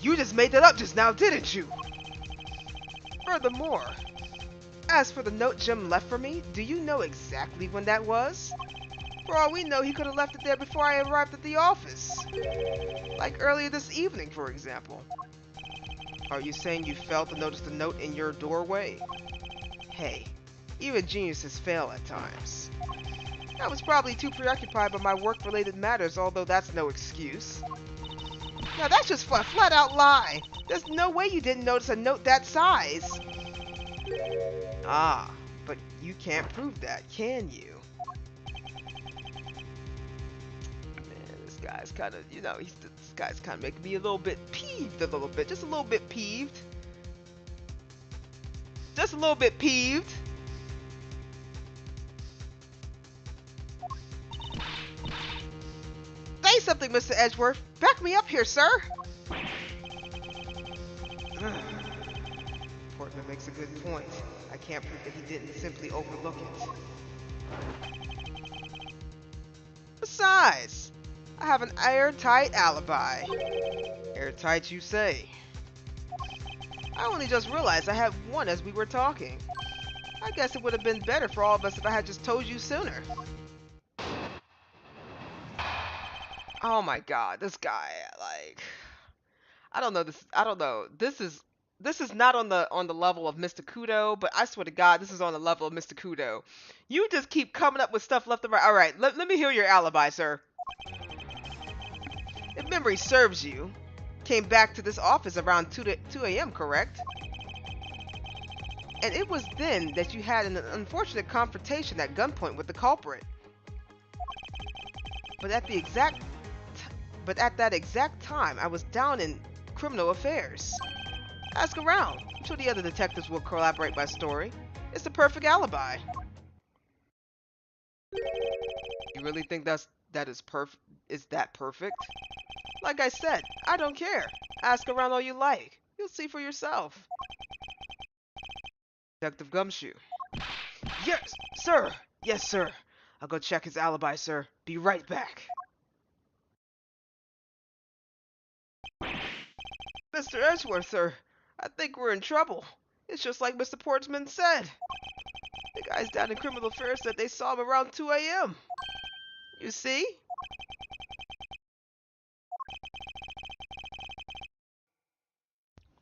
just made that up just now, didn't you? Furthermore, as for the note Jim left for me, do you know exactly when that was? For all we know, he could have left it there before I arrived at the office. Like earlier this evening, for example. Are you saying you failed to notice the note in your doorway? Hey, even geniuses fail at times. I was probably too preoccupied by my work-related matters, although that's no excuse. Now that's just a flat-out lie. There's no way you didn't notice a note that size. Ah, but you can't prove that, can you? Man, this guy's kind of, this guy's kind of making me a little bit peeved, just a little bit peeved. Just a little bit peeved. Mr. Edgeworth. Back me up here, sir. Portman makes a good point. I can't prove that he didn't simply overlook it. Besides, I have an airtight alibi. Airtight, you say? I only just realized I had one as we were talking. I guess it would have been better for all of us if I had just told you sooner. Oh my god, this guy, like, I don't know this. I don't know. This is not on the level of Mr. Kudo, but I swear to God, this is on the level of Mr. Kudo. You just keep coming up with stuff left and right. All right, let me hear your alibi, sir. If memory serves you, came back to this office around 2 a.m., correct? And it was then that you had an unfortunate confrontation at gunpoint with the culprit. But at that exact time, I was down in criminal affairs. Ask around. I'm sure the other detectives will corroborate my story. It's the perfect alibi. You really think that is perfect? Is that perfect? Like I said, I don't care. Ask around all you like. You'll see for yourself. Detective Gumshoe. Yes, sir. Yes, sir. I'll go check his alibi, sir. Be right back. Mr. Edgeworth, sir. I think we're in trouble. It's just like Mr. Portsman said. The guys down in criminal affairs said they saw him around 2 a.m. You see?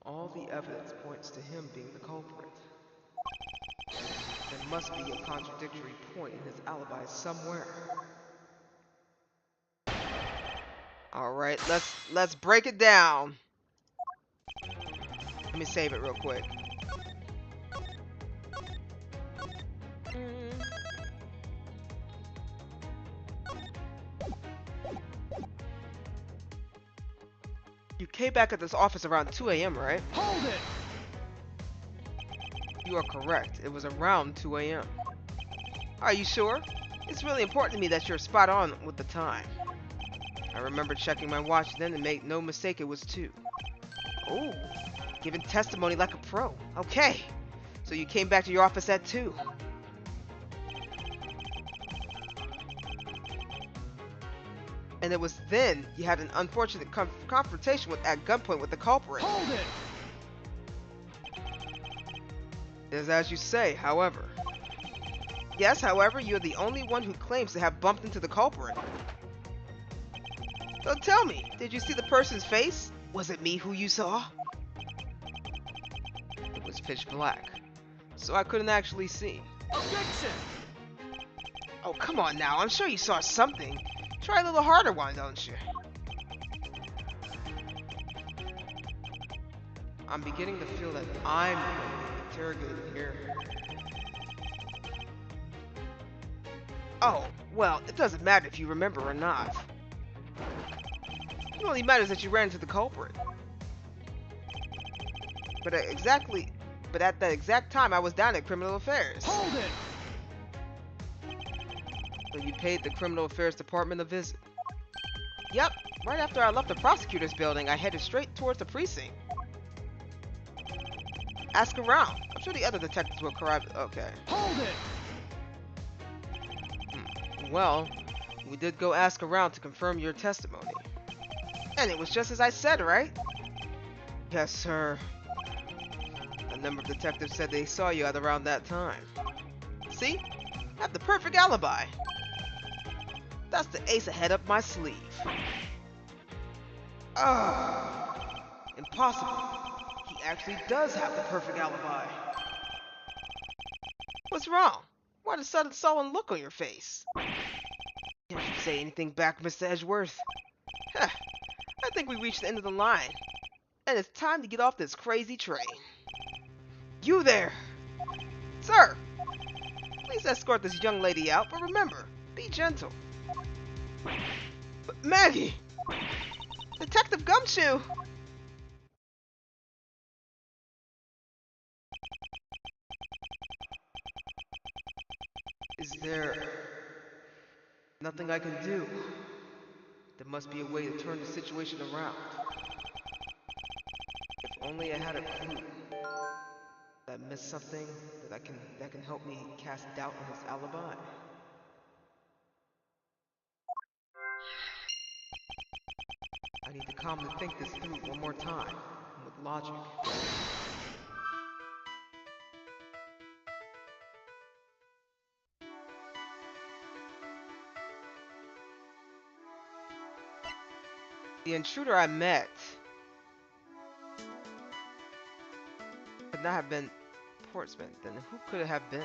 All the evidence points to him being the culprit. There must be a contradictory point in his alibi somewhere. All right, let's break it down. Let me save it real quick. You came back at this office around 2 a.m., right? Hold it! You are correct. It was around 2 a.m. Are you sure? It's really important to me that you're spot on with the time. I remember checking my watch then and made no mistake, it was 2. Oh, giving testimony like a pro. Okay, so you came back to your office at 2. And it was then you had an unfortunate confrontation at gunpoint with the culprit. Hold it! It is as you say, however. Yes, however, you're the only one who claims to have bumped into the culprit. So tell me, did you see the person's face? Was it me who you saw? It was pitch black, so I couldn't actually see. Objection! Oh, come on now, I'm sure you saw something. Try a little harder, why don't you? I'm beginning to feel that I'm being interrogated here. Oh, well, it doesn't matter if you remember or not. It only matters that you ran into the culprit. But at that exact time, I was down at criminal affairs. Hold it! So you paid the criminal affairs department a visit. Yep, right after I left the prosecutor's building, I headed straight towards the precinct. Ask around. I'm sure the other detectives will corroborate. Okay. Hold it! Well, we did go ask around to confirm your testimony. And it was just as I said, right? Yes, sir. A number of detectives said they saw you at around that time. See? I have the perfect alibi. That's the ace ahead up my sleeve. Impossible. He actually does have the perfect alibi. What's wrong? Why the sudden sullen look on your face? Can't you say anything back, Mr. Edgeworth? Huh. I think we reached the end of the line, and it's time to get off this crazy train. You there! Sir! Please escort this young lady out, but remember, be gentle. But Maggie! Detective Gumshoe! Is there nothing I can do? There must be a way to turn the situation around. If only I had a clue that I missed something that can help me cast doubt on his alibi. I need to calmly think this through one more time, and with logic. The intruder I met could not have been Portsmouth. Then who could it have been?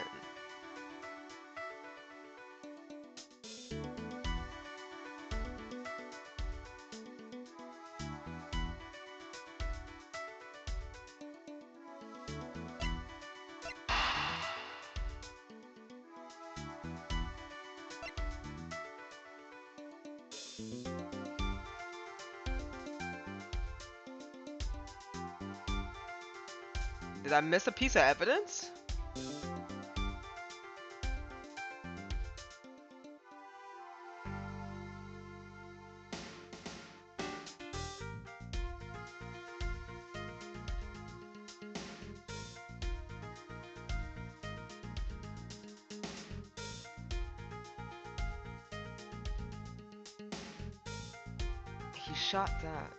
Did I miss a piece of evidence? He shot that.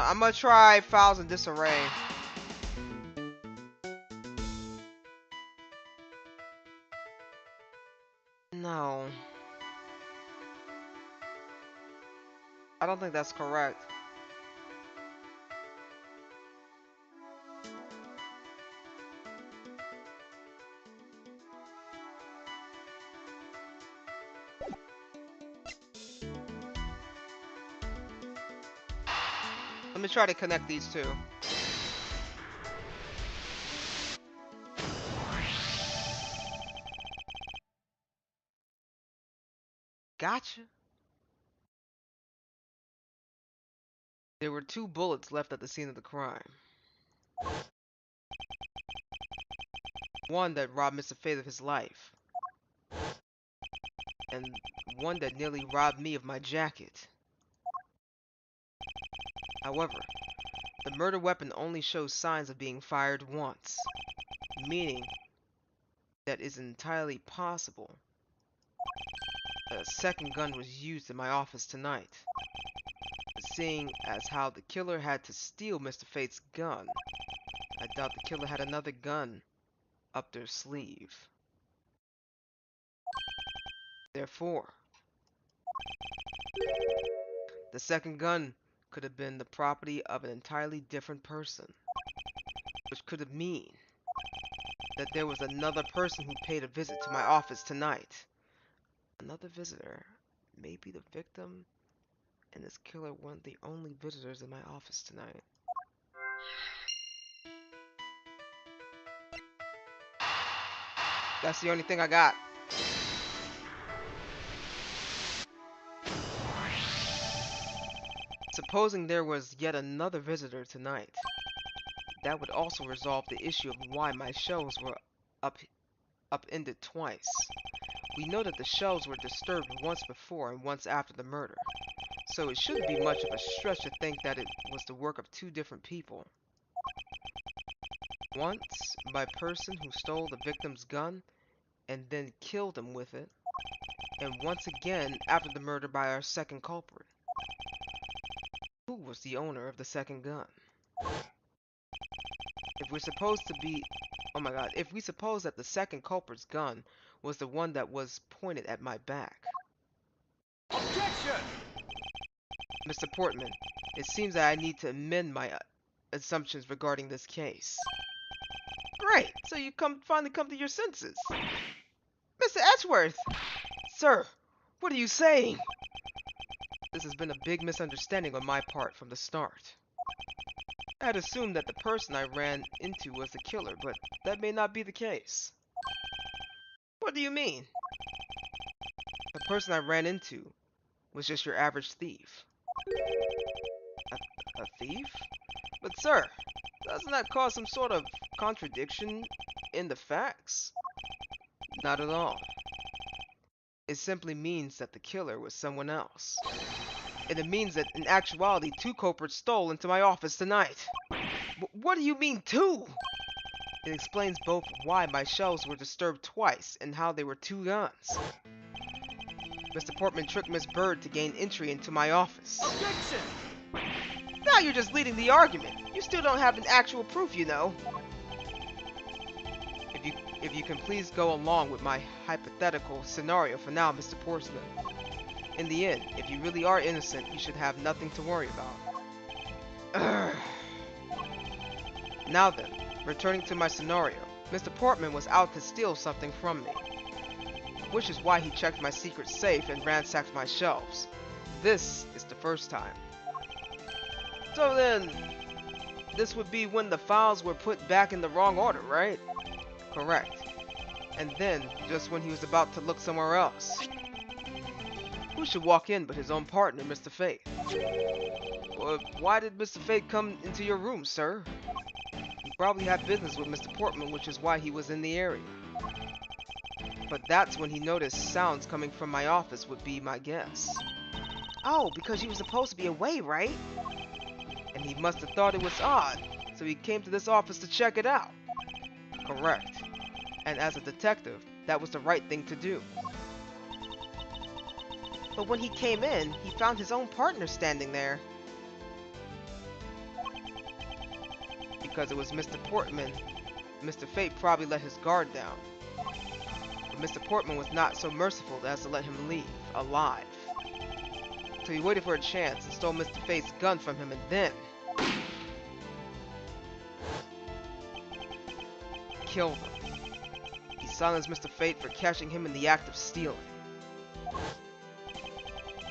I'm gonna try files in disarray. No. I don't think that's correct. Let me try to connect these two. Gotcha. There were 2 bullets left at the scene of the crime. One that robbed Mr. Fate of his life. And one that nearly robbed me of my jacket. However, the murder weapon only shows signs of being fired once, meaning that it's entirely possible that a second gun was used in my office tonight. Seeing as how the killer had to steal Mr. Fate's gun, I doubt the killer had another gun up their sleeve. Therefore, the second gun could have been the property of an entirely different person, which could have mean that there was another person who paid a visit to my office tonight. Another visitor, maybe the victim, and this killer weren't the only visitors in my office tonight. That's the only thing I got. Supposing there was yet another visitor tonight, that would also resolve the issue of why my shelves were upended twice. We know that the shelves were disturbed once before and once after the murder, so it shouldn't be much of a stretch to think that it was the work of 2 different people. Once by a person who stole the victim's gun and then killed him with it, and once again after the murder by our second culprit. Who was the owner of the second gun? If we're supposed to be... Oh my god, if we suppose that the second culprit's gun was the one that was pointed at my back. Objection! Mr. Portman, it seems that I need to amend my assumptions regarding this case. Great, so you finally come to your senses. Mr. Edgeworth! Sir, what are you saying? This has been a big misunderstanding on my part from the start. I had assumed that the person I ran into was the killer, but that may not be the case. What do you mean? The person I ran into was just your average thief. A thief? But sir, doesn't that cause some sort of contradiction in the facts? Not at all. It simply means that the killer was someone else. And it means that in actuality, two culprits stole into my office tonight. What do you mean two? It explains both why my shelves were disturbed twice and how they were two guns. Mr. Portman tricked Miss Bird to gain entry into my office. Objection! Now you're just leading the argument. You still don't have an actual proof, you know. If you can please go along with my hypothetical scenario for now, Mr. Portman. In the end, if you really are innocent, you should have nothing to worry about. Now then, returning to my scenario, Mr. Portman was out to steal something from me, which is why he checked my secret safe and ransacked my shelves. This is the first time. So then, this would be when the files were put back in the wrong order, right? Correct. And then, just when he was about to look somewhere else. Who should walk in but his own partner, Mr. Fate? Why did Mr. Fate come into your room, sir? He probably had business with Mr. Portman, which is why he was in the area. But that's when he noticed sounds coming from my office would be my guess. Oh, because you were supposed to be away, right? And he must have thought it was odd, so he came to this office to check it out. Correct. And as a detective, that was the right thing to do. But when he came in, he found his own partner standing there. Because it was Mr. Portman, Mr. Fate probably let his guard down. But Mr. Portman was not so merciful as to let him leave, alive. So he waited for a chance and stole Mr. Fate's gun from him and then killed him. He silenced Mr. Fate for catching him in the act of stealing.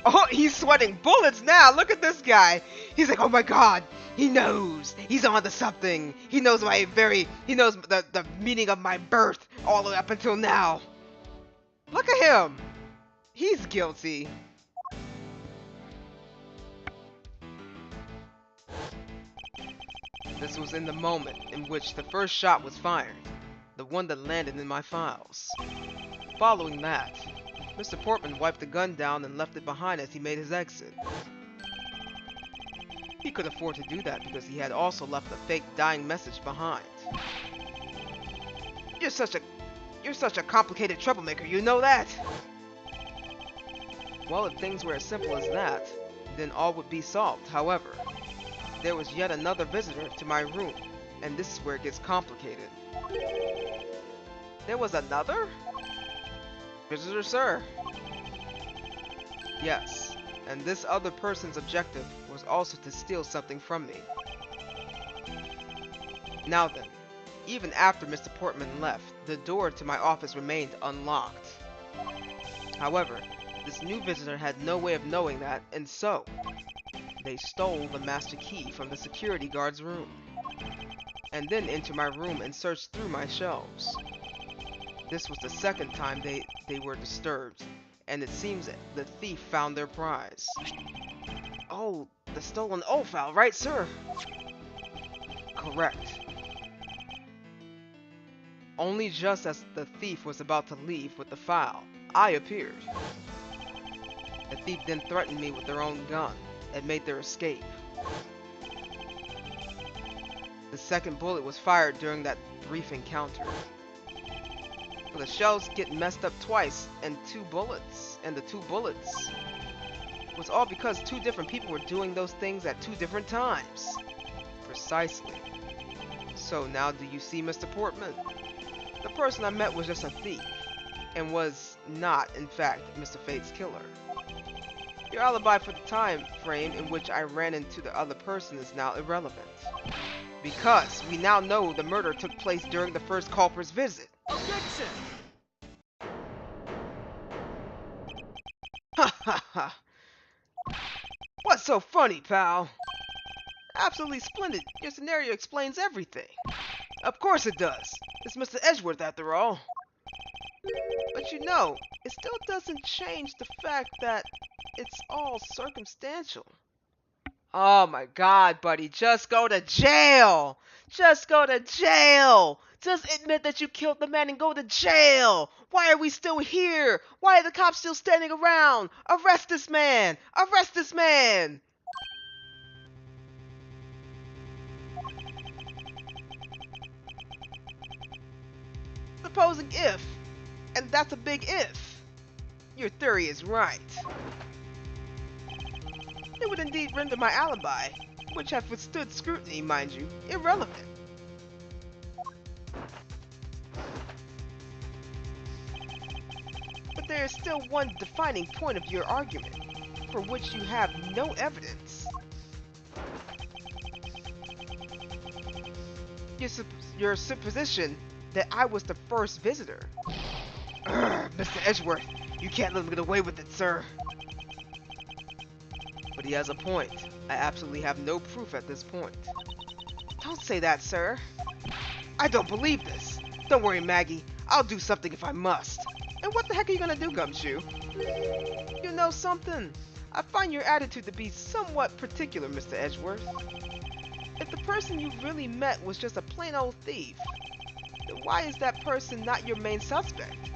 Oh, he's sweating bullets now! Look at this guy! He's like, oh my god! He knows! He's on to something! He knows he knows the meaning of my birth all the way up until now! Look at him! He's guilty. This was in the moment in which the first shot was fired, the one that landed in my files. Following that, Mr. Portman wiped the gun down and left it behind as he made his exit. He could afford to do that because he had also left a fake dying message behind. You're such a complicated troublemaker, you know that? Well, if things were as simple as that, then all would be solved. However, there was yet another visitor to my room, and this is where it gets complicated. There was another? Visitor, sir? Yes, and this other person's objective was also to steal something from me. Now then, even after Mr. Portman left, the door to my office remained unlocked. However, this new visitor had no way of knowing that, and so they stole the master key from the security guard's room, and then into my room and searched through my shelves. This was the second time they were disturbed, and it seems the thief found their prize. Oh, the stolen O file, right, sir? Correct. Only just as the thief was about to leave with the file, I appeared. The thief then threatened me with their own gun and made their escape. The second bullet was fired during that brief encounter. The shells get messed up twice, and the two bullets was all because two different people were doing those things at two different times. Precisely. So now do you see, Mr. Portman? The person I met was just a thief, and was not, in fact, Mr. Fate's killer. Your alibi for the time frame in which I ran into the other person is now irrelevant, because we now know the murder took place during the first culprit's visit. Objection! Ha ha ha! What's so funny, pal? Absolutely splendid. Your scenario explains everything. Of course it does. It's Mr. Edgeworth after all. But you know, it still doesn't change the fact that it's all circumstantial. Oh my god, buddy, just go to jail! Just go to jail! Just admit that you killed the man and go to jail! Why are we still here? Why are the cops still standing around? Arrest this man! Arrest this man! Supposing if, and that's a big if, your theory is right. It would indeed render my alibi, which have withstood scrutiny, mind you, irrelevant. But there is still one defining point of your argument, for which you have no evidence. Your supposition that I was the first visitor. Mr. Edgeworth, you can't let him get away with it, sir. But he has a point. I absolutely have no proof at this point. Don't say that, sir. I don't believe this. Don't worry, Maggie. I'll do something if I must. And what the heck are you gonna do, Gumshoe? You know something? I find your attitude to be somewhat particular, Mr. Edgeworth. If the person you really met was just a plain old thief, then why is that person not your main suspect?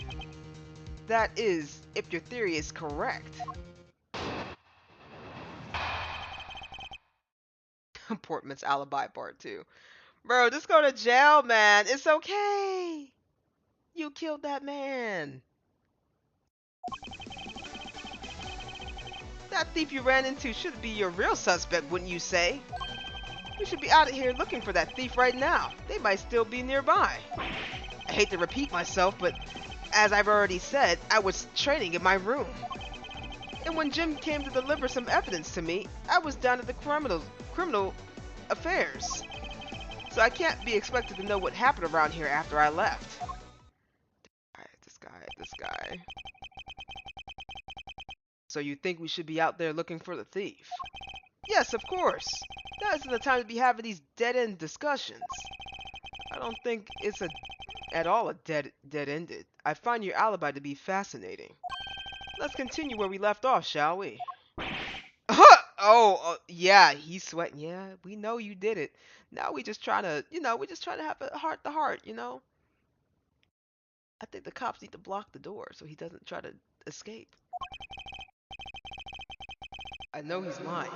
That is, if your theory is correct. Portman's alibi part 2. Bro, just go to jail, man. It's okay. You killed that man. That thief you ran into should be your real suspect, wouldn't you say? You should be out of here looking for that thief right now. They might still be nearby. I hate to repeat myself, but as I've already said, I was training in my room. And when Jim came to deliver some evidence to me, I was down at the criminal affairs. So I can't be expected to know what happened around here after I left. This guy. So you think we should be out there looking for the thief? Yes, of course. Now isn't the time to be having these dead-end discussions. I don't think it's at all a dead-ended. I find your alibi to be fascinating. Let's continue where we left off, shall we? Yeah, he's sweating. Yeah, we know you did it. Now we just trying to, we just trying to have a heart-to-heart, I think the cops need to block the door so he doesn't try to escape. I know he's lying.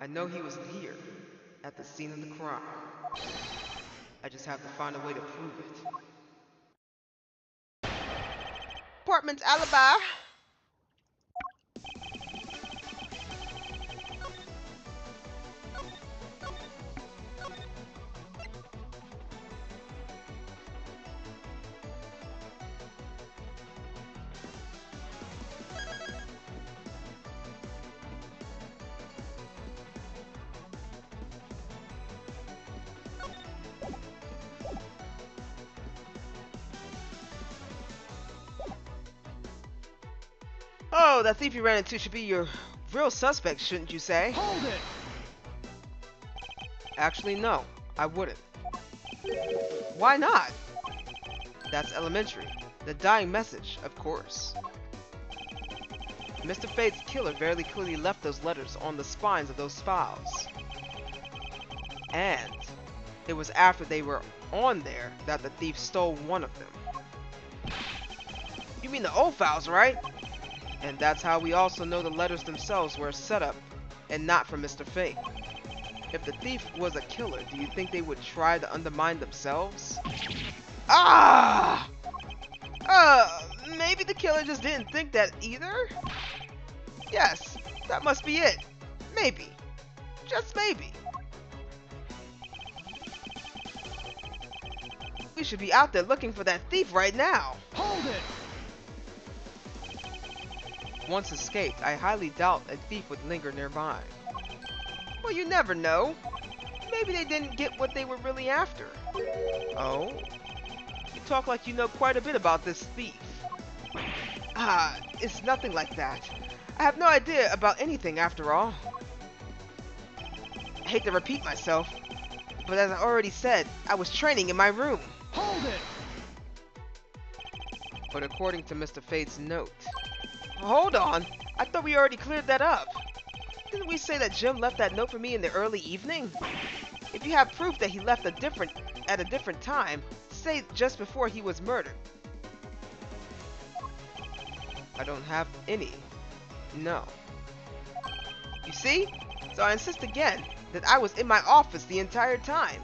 I know he was here, at the scene of the crime. I just have to find a way to prove it. Portman's alibi. Oh, that thief you ran into should be your real suspect, shouldn't you say? Hold it! Actually, no, I wouldn't. Why not? That's elementary. The dying message, of course. Mr. Fate's killer very clearly left those letters on the spines of those files. And it was after they were on there that the thief stole one of them. You mean the old files, right? And that's how we also know the letters themselves were a setup and not from Mr. Fate. If the thief was a killer, do you think they would try to undermine themselves? Maybe the killer just didn't think that either? Yes, that must be it. Maybe. Just maybe. We should be out there looking for that thief right now. Hold it! Once escaped, I highly doubt a thief would linger nearby. Well, you never know. Maybe they didn't get what they were really after. Oh? You talk like you know quite a bit about this thief. It's nothing like that. I have no idea about anything after all. I hate to repeat myself, but as I already said, I was training in my room. Hold it! But according to Mr. Fade's note... Hold on! I thought we already cleared that up. Didn't we say that Jim left that note for me in the early evening? If you have proof that he left at a different time, say just before he was murdered. I don't have any. No. You see? So I insist again that I was in my office the entire time.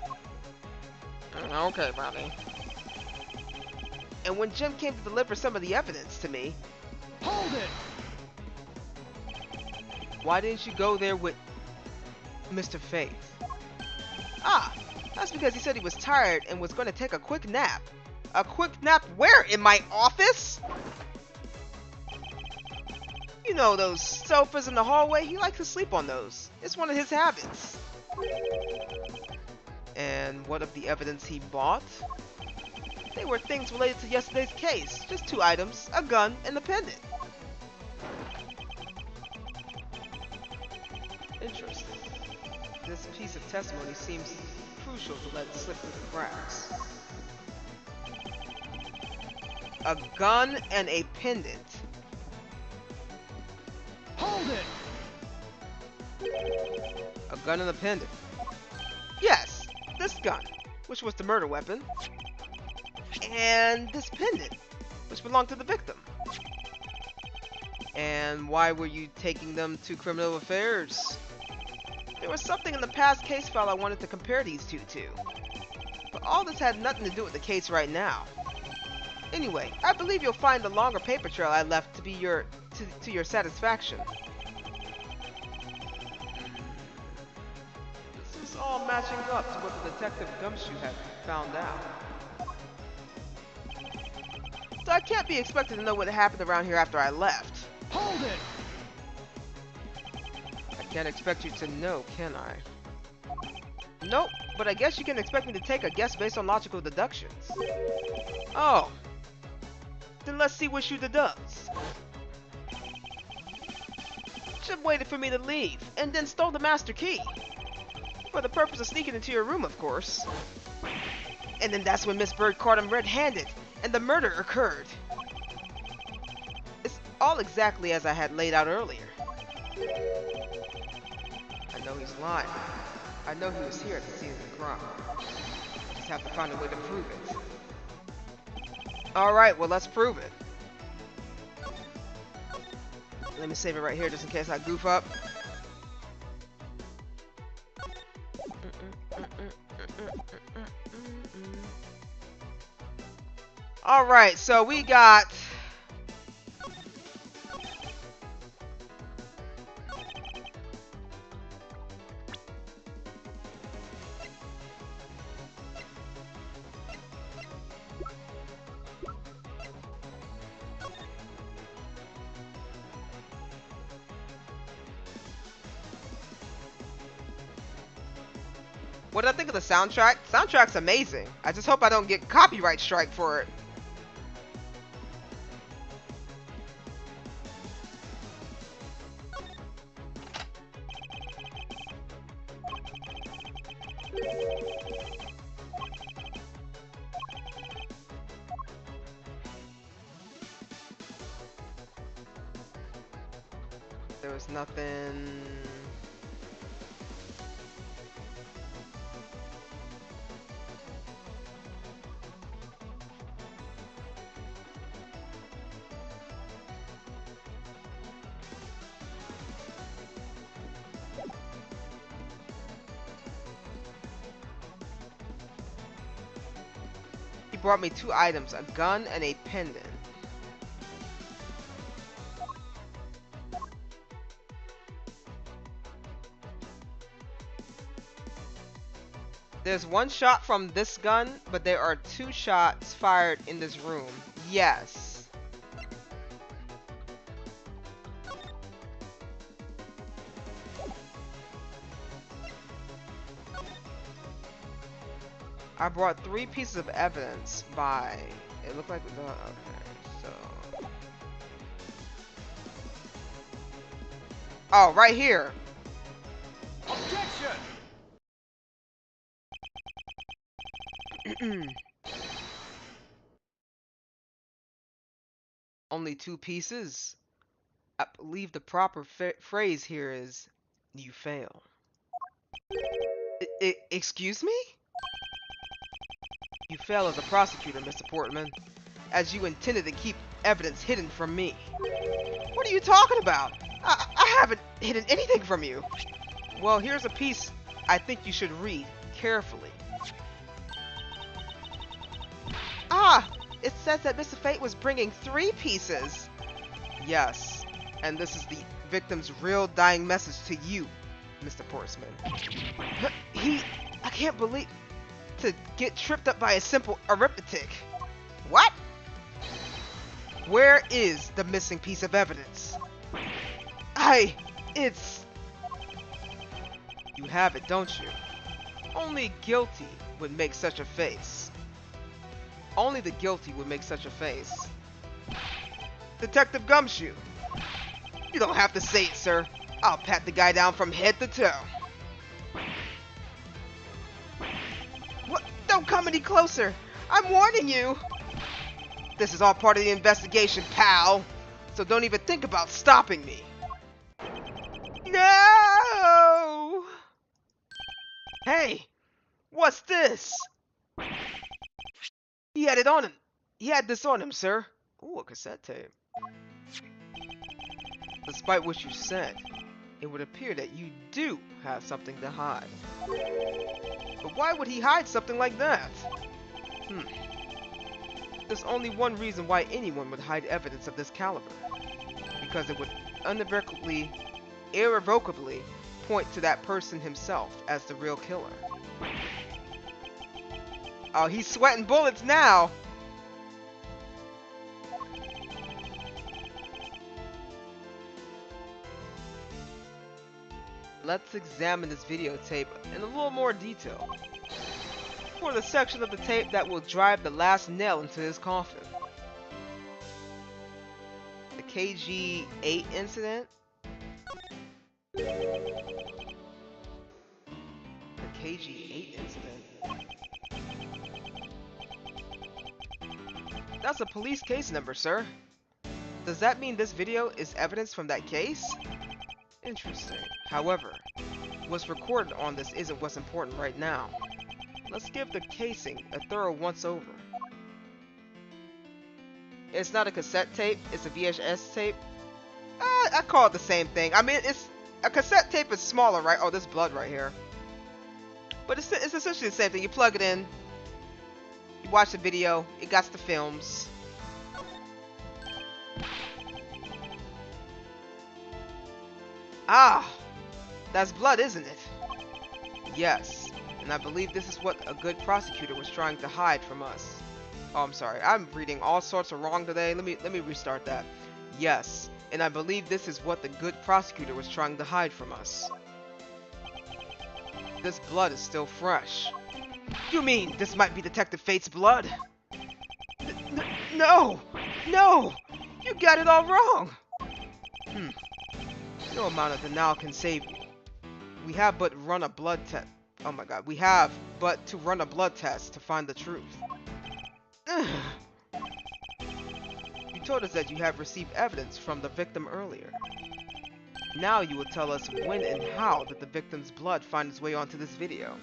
Okay, Ronnie. And when Jim came to deliver some of the evidence to me... Hold it! Why didn't you go there with Mr. Faith? Ah, that's because he said he was tired and was going to take a quick nap. A quick nap where? In my office? You know those sofas in the hallway? He likes to sleep on those. It's one of his habits. And what of the evidence he bought? They were things related to yesterday's case. Just 2 items, a gun, and a pendant. Interesting. This piece of testimony seems crucial to let it slip through the cracks. A gun and a pendant. Hold it! A gun and a pendant. Yes, this gun, which was the murder weapon. And this pendant, which belonged to the victim. And why were you taking them to criminal affairs? There was something in the past case file I wanted to compare these two to. But all this had nothing to do with the case right now. Anyway, I believe you'll find the longer paper trail I left to be to your satisfaction. This is all matching up to what the Detective Gumshoe had found out. So I can't be expected to know what happened around here after I left. Hold it! I can't expect you to know, can I? Nope, but I guess you can expect me to take a guess based on logical deductions. Oh. Then let's see what you deducts. Jim waited for me to leave, and then stole the master key. For the purpose of sneaking into your room, of course. And then that's when Miss Bird caught him red-handed, and the murder occurred. It's all exactly as I had laid out earlier. I know he's lying. I know he was here at the scene of the crime. Just have to find a way to prove it. Alright, well let's prove it. Let me save it right here just in case I goof up. Alright, so we got... What did I think of the soundtrack? Soundtrack's amazing. I just hope I don't get copyright strike for it. There was nothing... He brought me 2 items, a gun and a pendant. There's 1 shot from this gun, but there are 2 shots fired in this room. Yes. I brought 3 pieces of evidence by... It looked like... Okay, so... Oh, right here. Objection! Only 2 pieces? I believe the proper phrase here is, you fail. Excuse me? You fail as a prosecutor, Mr. Portman, as you intended to keep evidence hidden from me. What are you talking about? I haven't hidden anything from you. Well, here's a piece I think you should read carefully. Ah! It says that Mr. Fate was bringing 3 pieces. Yes, and this is the victim's real dying message to you, Mr. Portsman. I can't believe... to get tripped up by a simple arithmetic. What? Where is the missing piece of evidence? It's... You have it, don't you? Only guilty would make such a face. Only the guilty would make such a face. Detective Gumshoe. You don't have to say it, sir. I'll pat the guy down from head to toe. What? Don't come any closer. I'm warning you. This is all part of the investigation, pal. So don't even think about stopping me. No! Hey, what's this? He had it on him. He had this on him, sir. Ooh, a cassette tape. Despite what you said, it would appear that you do have something to hide. But why would he hide something like that? There's only one reason why anyone would hide evidence of this caliber. Because it would irrevocably point to that person himself as the real killer. Oh, he's sweating bullets now! Let's examine this videotape in a little more detail. For the section of the tape that will drive the last nail into his coffin. The KG-8 incident. The KG-8 incident. That's a police case number, sir. Does that mean this video is evidence from that case? Interesting. However, what's recorded on this isn't what's important right now. Let's give the casing a thorough once-over. It's not a cassette tape, it's a VHS tape. I call it the same thing. I mean, it's a cassette tape is smaller, right? Oh, there's blood right here. But it's essentially the same thing. You plug it in, you watch the video, it got the films. Ah, that's blood, isn't it? Yes, and I believe this is what a good prosecutor was trying to hide from us. Oh, I'm sorry. I'm reading all sorts of wrong today. Let me restart that. Yes, and I believe this is what the good prosecutor was trying to hide from us. This blood is still fresh. You mean this might be Detective Fate's blood? No! No! You got it all wrong! No amount of denial can save you. We have but run a blood test. Oh my god. We have but to run a blood test to find the truth. You told us that you have received evidence from the victim earlier. Now you will tell us when and how did the victim's blood find its way onto this video.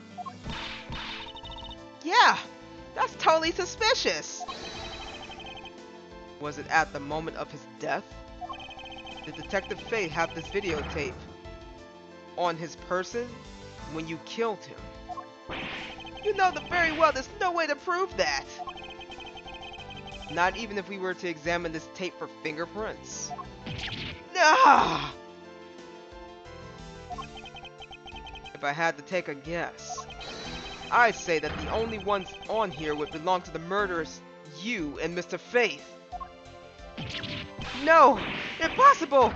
Yeah, that's totally suspicious. Was it at the moment of his death? Did Detective Fate have this videotape on his person when you killed him? You know very well there's no way to prove that. Not even if we were to examine this tape for fingerprints. Ah! If I had to take a guess, I'd say that the only ones on here would belong to the murderers, you and Mr. Faith. No! Impossible!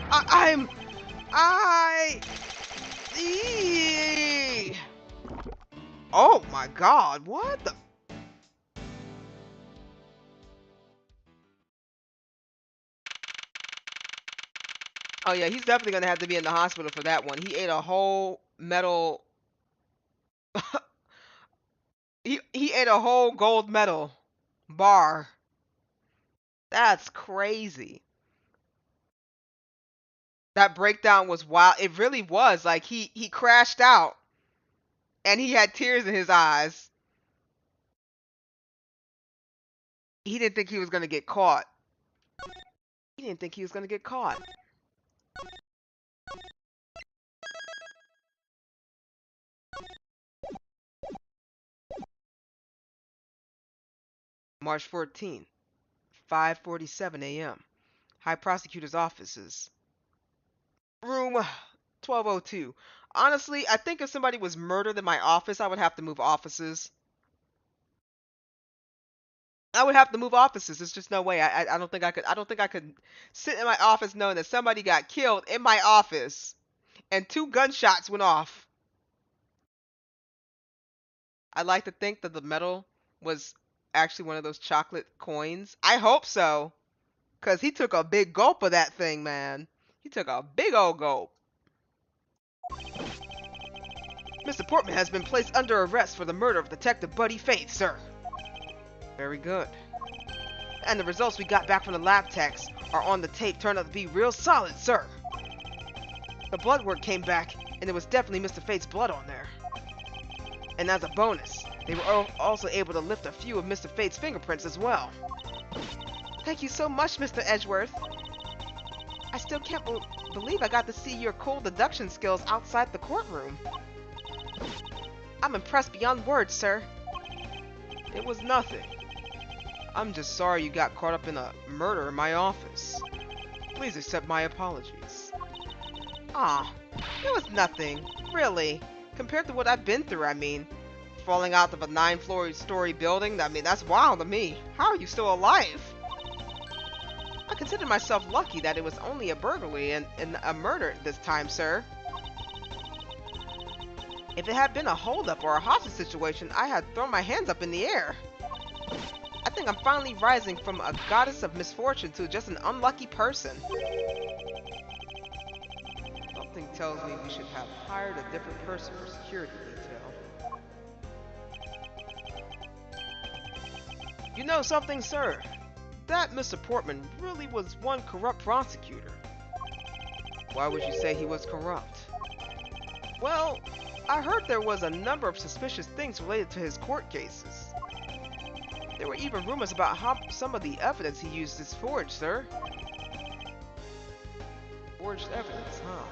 Oh my god, what the? Oh yeah, he's definitely gonna have to be in the hospital for that one. He ate a whole metal... he ate a whole gold medal bar. That's crazy. That breakdown was wild. It really was. Like he crashed out and he had tears in his eyes. He didn't think he was gonna get caught. He didn't think he was gonna get caught. March 14th, 5:47 a.m. High Prosecutor's Offices. Room 1202. Honestly, I think if somebody was murdered in my office, I would have to move offices. I would have to move offices. There's just no way. I don't think I could. I don't think I could sit in my office knowing that somebody got killed in my office and 2 gunshots went off. I like to think that the metal was actually one of those chocolate coins. I hope so, cause he took a big gulp of that thing, man. He took a big old gulp. Mr. Portman has been placed under arrest for the murder of Detective Buddy Faith, sir. Very good. And the results we got back from the lab techs are on the tape turned out to be real solid, sir. The blood work came back, and it was definitely Mr. Faith's blood on there. And as a bonus, they were also able to lift a few of Mr. Faith's fingerprints as well. Thank you so much, Mr. Edgeworth. I still can't believe I got to see your cool deduction skills outside the courtroom. I'm impressed beyond words, sir. It was nothing. I'm just sorry you got caught up in a murder in my office. Please accept my apologies. Ah, it was nothing, really. Compared to what I've been through, I mean. Falling out of a 9-story building, I mean, that's wild to me. How are you still alive? I consider myself lucky that it was only a burglary and a murder this time, sir. If it had been a holdup or a hostage situation, I had thrown my hands up in the air. I think I'm finally rising from a goddess of misfortune to just an unlucky person. Something tells me we should have hired a different person for security detail. You know something, sir? That Mr. Portman really was one corrupt prosecutor. Why would you say he was corrupt? Well, I heard there was a number of suspicious things related to his court cases. There were even rumors about how some of the evidence he used is forged, sir. Forged evidence, huh?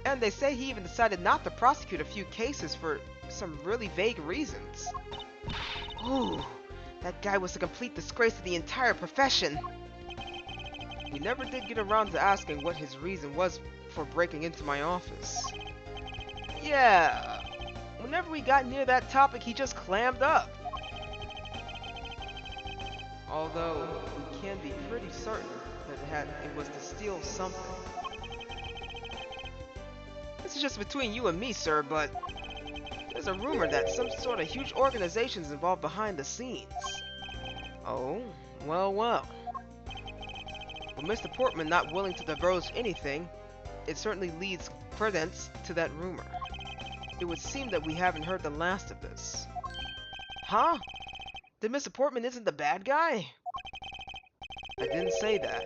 And they say he even decided not to prosecute a few cases for some really vague reasons. Ooh, that guy was a complete disgrace to the entire profession. We never did get around to asking what his reason was for breaking into my office. Yeah, whenever we got near that topic, he just clammed up. Although, we can be pretty certain that it was to steal something. This is just between you and me, sir, but there's a rumor that some sort of huge organization is involved behind the scenes. Oh, well, well. With Mr. Portman not willing to divulge anything, it certainly leads credence to that rumor. It would seem that we haven't heard the last of this. Huh? That Mr. Portman isn't the bad guy? I didn't say that,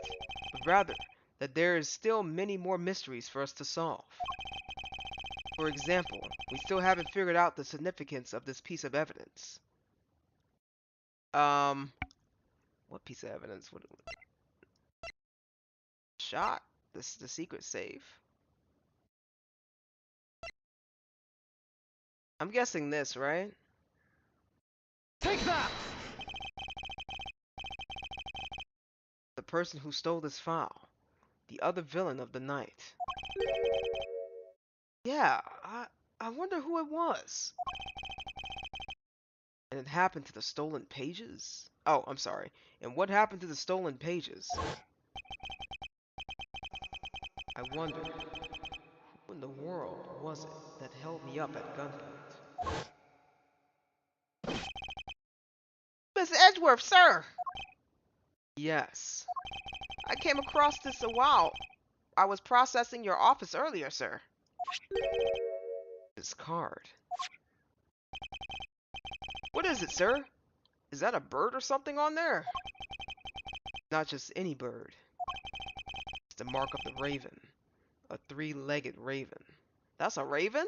but rather that there is still many more mysteries for us to solve. For example, we still haven't figured out the significance of this piece of evidence. What piece of evidence? What shot? The secret safe? I'm guessing this, right? Take that! The person who stole this file. The other villain of the night. Yeah, I wonder who it was. And it happened to the stolen pages? Oh, I'm sorry. And what happened to the stolen pages? I wonder, who in the world was it that held me up at gunpoint? Miss Edgeworth, sir! Yes. I came across this a while. I was processing your office earlier, sir. This card. What is it, sir? Is that a bird or something on there? Not just any bird. It's the mark of the raven. A three-legged raven. That's a raven?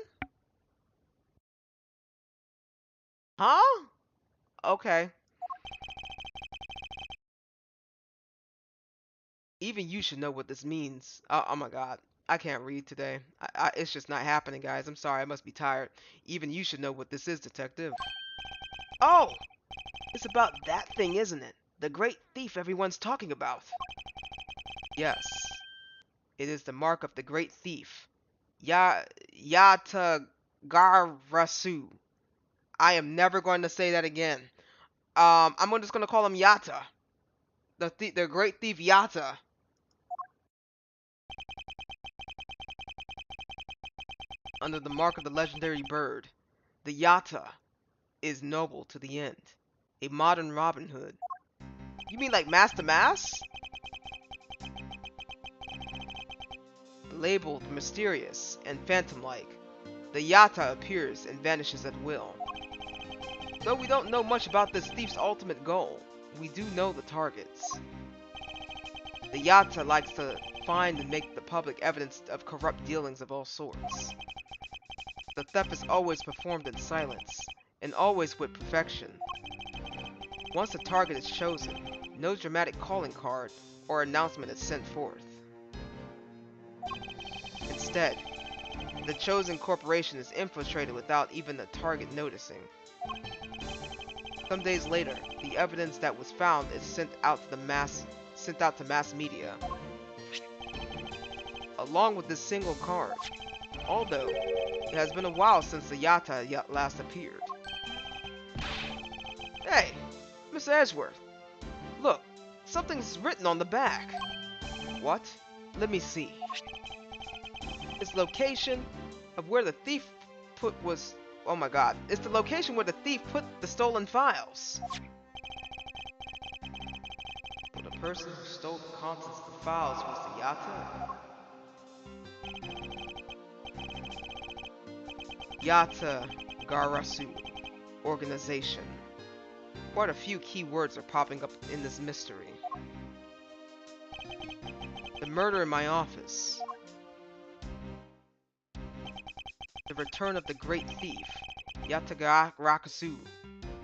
Huh? Okay. Even you should know what this means. Oh my god. I can't read today. It's just not happening, guys. I'm sorry. I must be tired. Even you should know what this is, detective. Oh! It's about that thing, isn't it? The great thief everyone's talking about. Yes. It is the mark of the great thief. Yatagarasu. I am never going to say that again. I'm just going to call him Yata. The great thief Yata. Under the mark of the legendary bird, the Yata is noble to the end. A modern Robin Hood. You mean like Master Mass? Labeled mysterious and phantom-like, the Yata appears and vanishes at will. Though we don't know much about this thief's ultimate goal, we do know the targets. The Yata likes to find and make the public evidence of corrupt dealings of all sorts. The theft is always performed in silence, and always with perfection. Once a target is chosen, no dramatic calling card or announcement is sent forth. Instead, the chosen corporation is infiltrated without even the target noticing. Some days later, the evidence that was found is sent out to mass media, along with this single card. Although it has been a while since the Yata last appeared. Hey, Mr. Edgeworth, look, something's written on the back. What? Let me see. Its location of where the thief was. Oh my god. It's the location where the thief put the stolen files. But the person who stole the contents of the files was the Yata. Yata Garasu Organization. Quite a few key words are popping up in this mystery. The murder in my office. The return of the great thief, Yatagarasu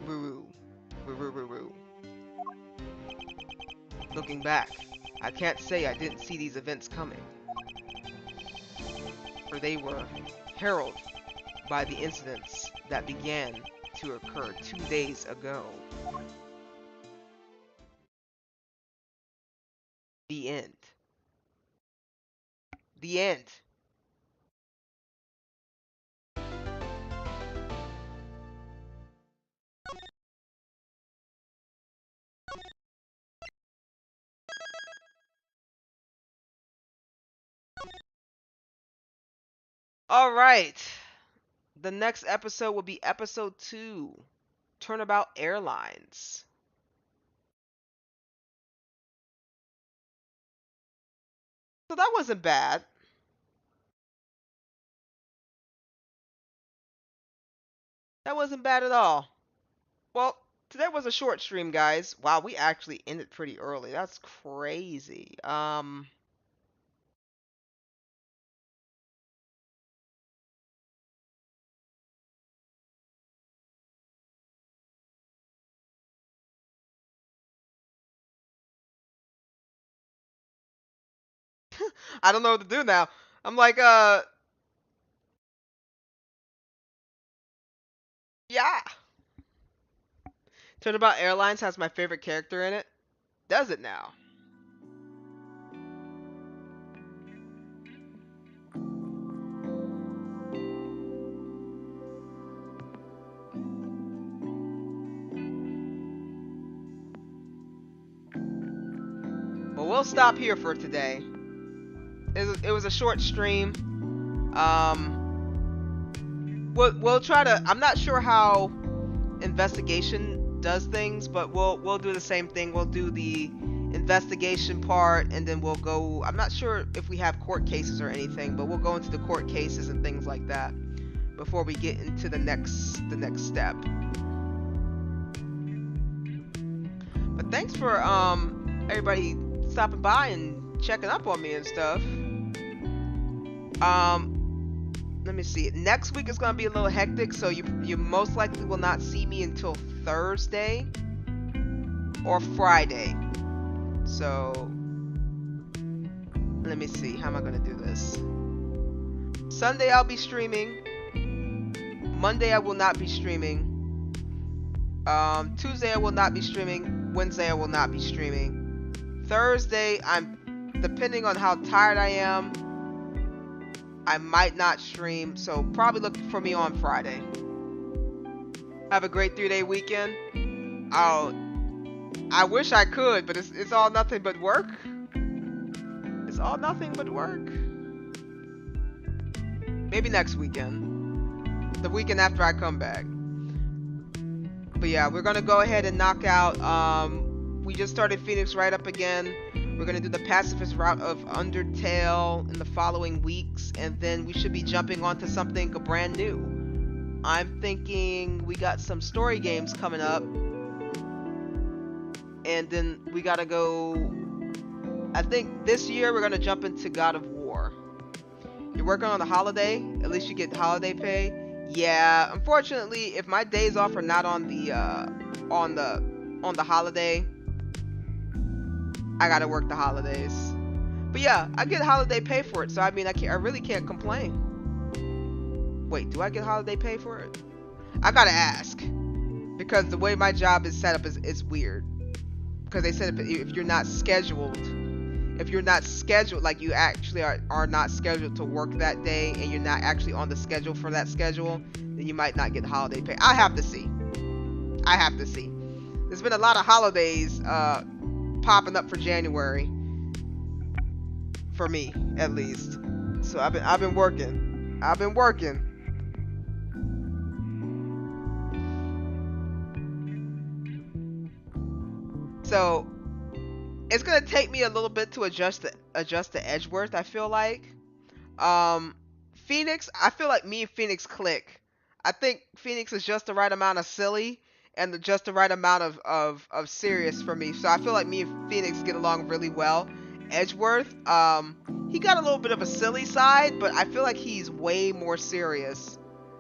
Ruru. Looking back, I can't say I didn't see these events coming. For they were heralded by the incidents that began to occur 2 days ago. The end. The end. Alright. The next episode will be episode 2. Turnabout Airlines. So that wasn't bad. That wasn't bad at all. Well, today was a short stream, guys. Wow, we actually ended pretty early. That's crazy. I don't know what to do now. I'm like, yeah. Turnabout Airlines has my favorite character in it. Does it now? Well, we'll stop here for today. It was a short stream. We'll try to. I'm not sure how investigation does things, but we'll do the same thing. We'll do the investigation part, and then we'll go. I'm not sure if we have court cases or anything, but we'll go into the court cases and things like that before we get into the next step. But thanks for everybody stopping by and checking up on me and stuff. Let me see. Next week is gonna be a little hectic, so you most likely will not see me until Thursday or Friday. So let me see. How am I gonna do this? Sunday I'll be streaming. Monday I will not be streaming. Tuesday I will not be streaming. Wednesday I will not be streaming. Thursday, depending on how tired I am, I might not stream, so probably look for me on Friday. Have a great 3-day weekend. I wish I could, but it's all nothing but work. It's all nothing but work. Maybe next weekend. The weekend after I come back. But yeah, we're gonna go ahead and knock out, we just started Phoenix Wright up again. We're gonna do the pacifist route of Undertale in the following weeks, and then we should be jumping onto something brand new. I'm thinking we got some story games coming up, and then we gotta go. I think this year we're gonna jump into God of War. You're working on the holiday, at least you get holiday pay. Yeah, unfortunately, if my days off are not on the holiday, I gotta work the holidays. But yeah, I get holiday pay for it, so I mean, I really can't complain. Wait, do I get holiday pay for it? I gotta ask, because the way my job is set up is weird. Because they said if you're not scheduled, like you actually are not scheduled to work that day, and you're not actually on the schedule for that schedule, then you might not get holiday pay. I have to see. There's been a lot of holidays popping up for January, for me at least. So I've been working. So it's gonna take me a little bit to adjust to Edgeworth. I feel like Phoenix. I feel like me and Phoenix click. I think Phoenix is just the right amount of silly and just the right amount of serious for me. So I feel like me and Phoenix get along really well. Edgeworth, he got a little bit of a silly side, but I feel like he's way more serious.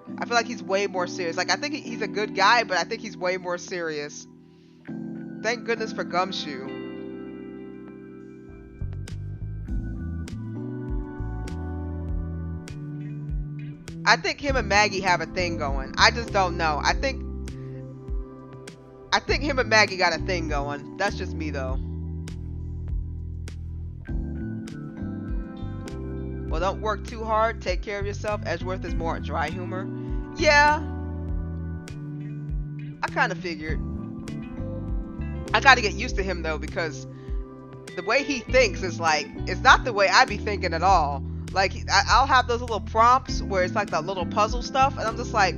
Like, I think he's a good guy, but I think he's way more serious. Thank goodness for Gumshoe. I think him and Maggie have a thing going. I just don't know. I think him and Maggie got a thing going. That's just me, though. Well, don't work too hard. Take care of yourself. Edgeworth is more dry humor. Yeah. I kind of figured. I got to get used to him, though, because the way he thinks is like, it's not the way I be thinking at all. Like, I'll have those little prompts where it's like the little puzzle stuff, and I'm just like,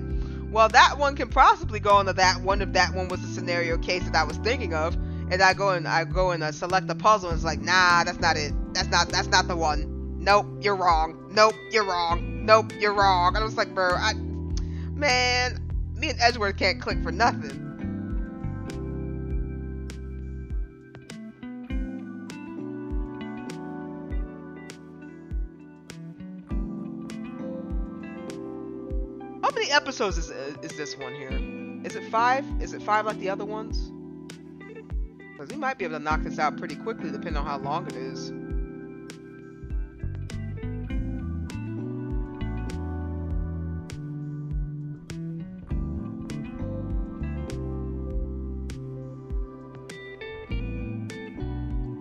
well, that one can possibly go into that one if that one was the scenario case that I was thinking of. And I go and select the puzzle, and it's like, nah, that's not it. That's not the one. Nope, you're wrong. Nope, you're wrong. Nope, you're wrong. And I was like, bro, man, me and Edgeworth can't click for nothing. How many episodes is this one here? Is it 5? Is it 5 like the other ones? Because we might be able to knock this out pretty quickly depending on how long it is.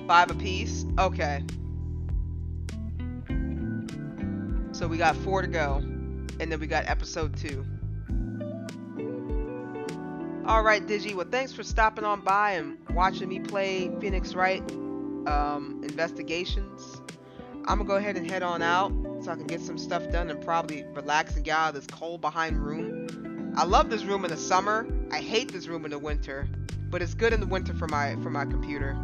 Five apiece? Okay. So we got 4 to go. And then we got episode 2. Alright, Digi. Well, thanks for stopping on by and watching me play Phoenix Wright Investigations. I'm gonna go ahead and head on out so I can get some stuff done and probably relax and get out of this cold behind room. I love this room in the summer. I hate this room in the winter. But it's good in the winter for my computer.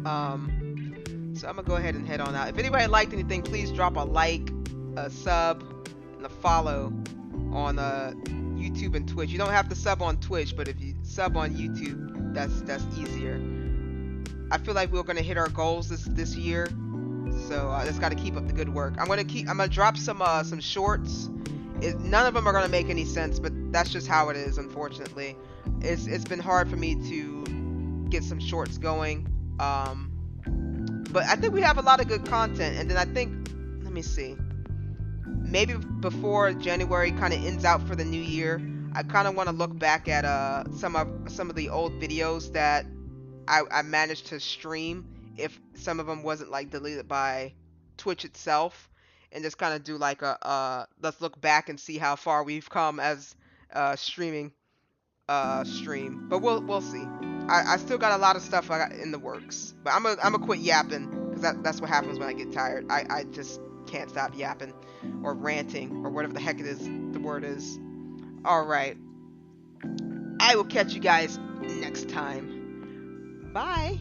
So I'm gonna go ahead and head on out. If anybody liked anything, please drop a like, a sub, and a follow on YouTube and Twitch. You don't have to sub on Twitch, but if you sub on YouTube, that's easier. I feel like we're gonna hit our goals this year, so I just got to keep up the good work. I'm gonna drop some shorts. None of them are gonna make any sense, but that's just how it is. Unfortunately, it's been hard for me to get some shorts going. But I think we have a lot of good content, and then I think, let me see, maybe before January kind of ends out for the new year, I kind of want to look back at some of the old videos that I managed to stream, if some of them wasn't like deleted by Twitch itself, and just kind of do like a let's look back and see how far we've come as streaming stream. But we'll see. I still got a lot of stuff I got in the works, but I'm a quit yapping, because that's what happens when I get tired. I just can't stop yapping or ranting or whatever the heck it is the word is. All right, I will catch you guys next time. Bye.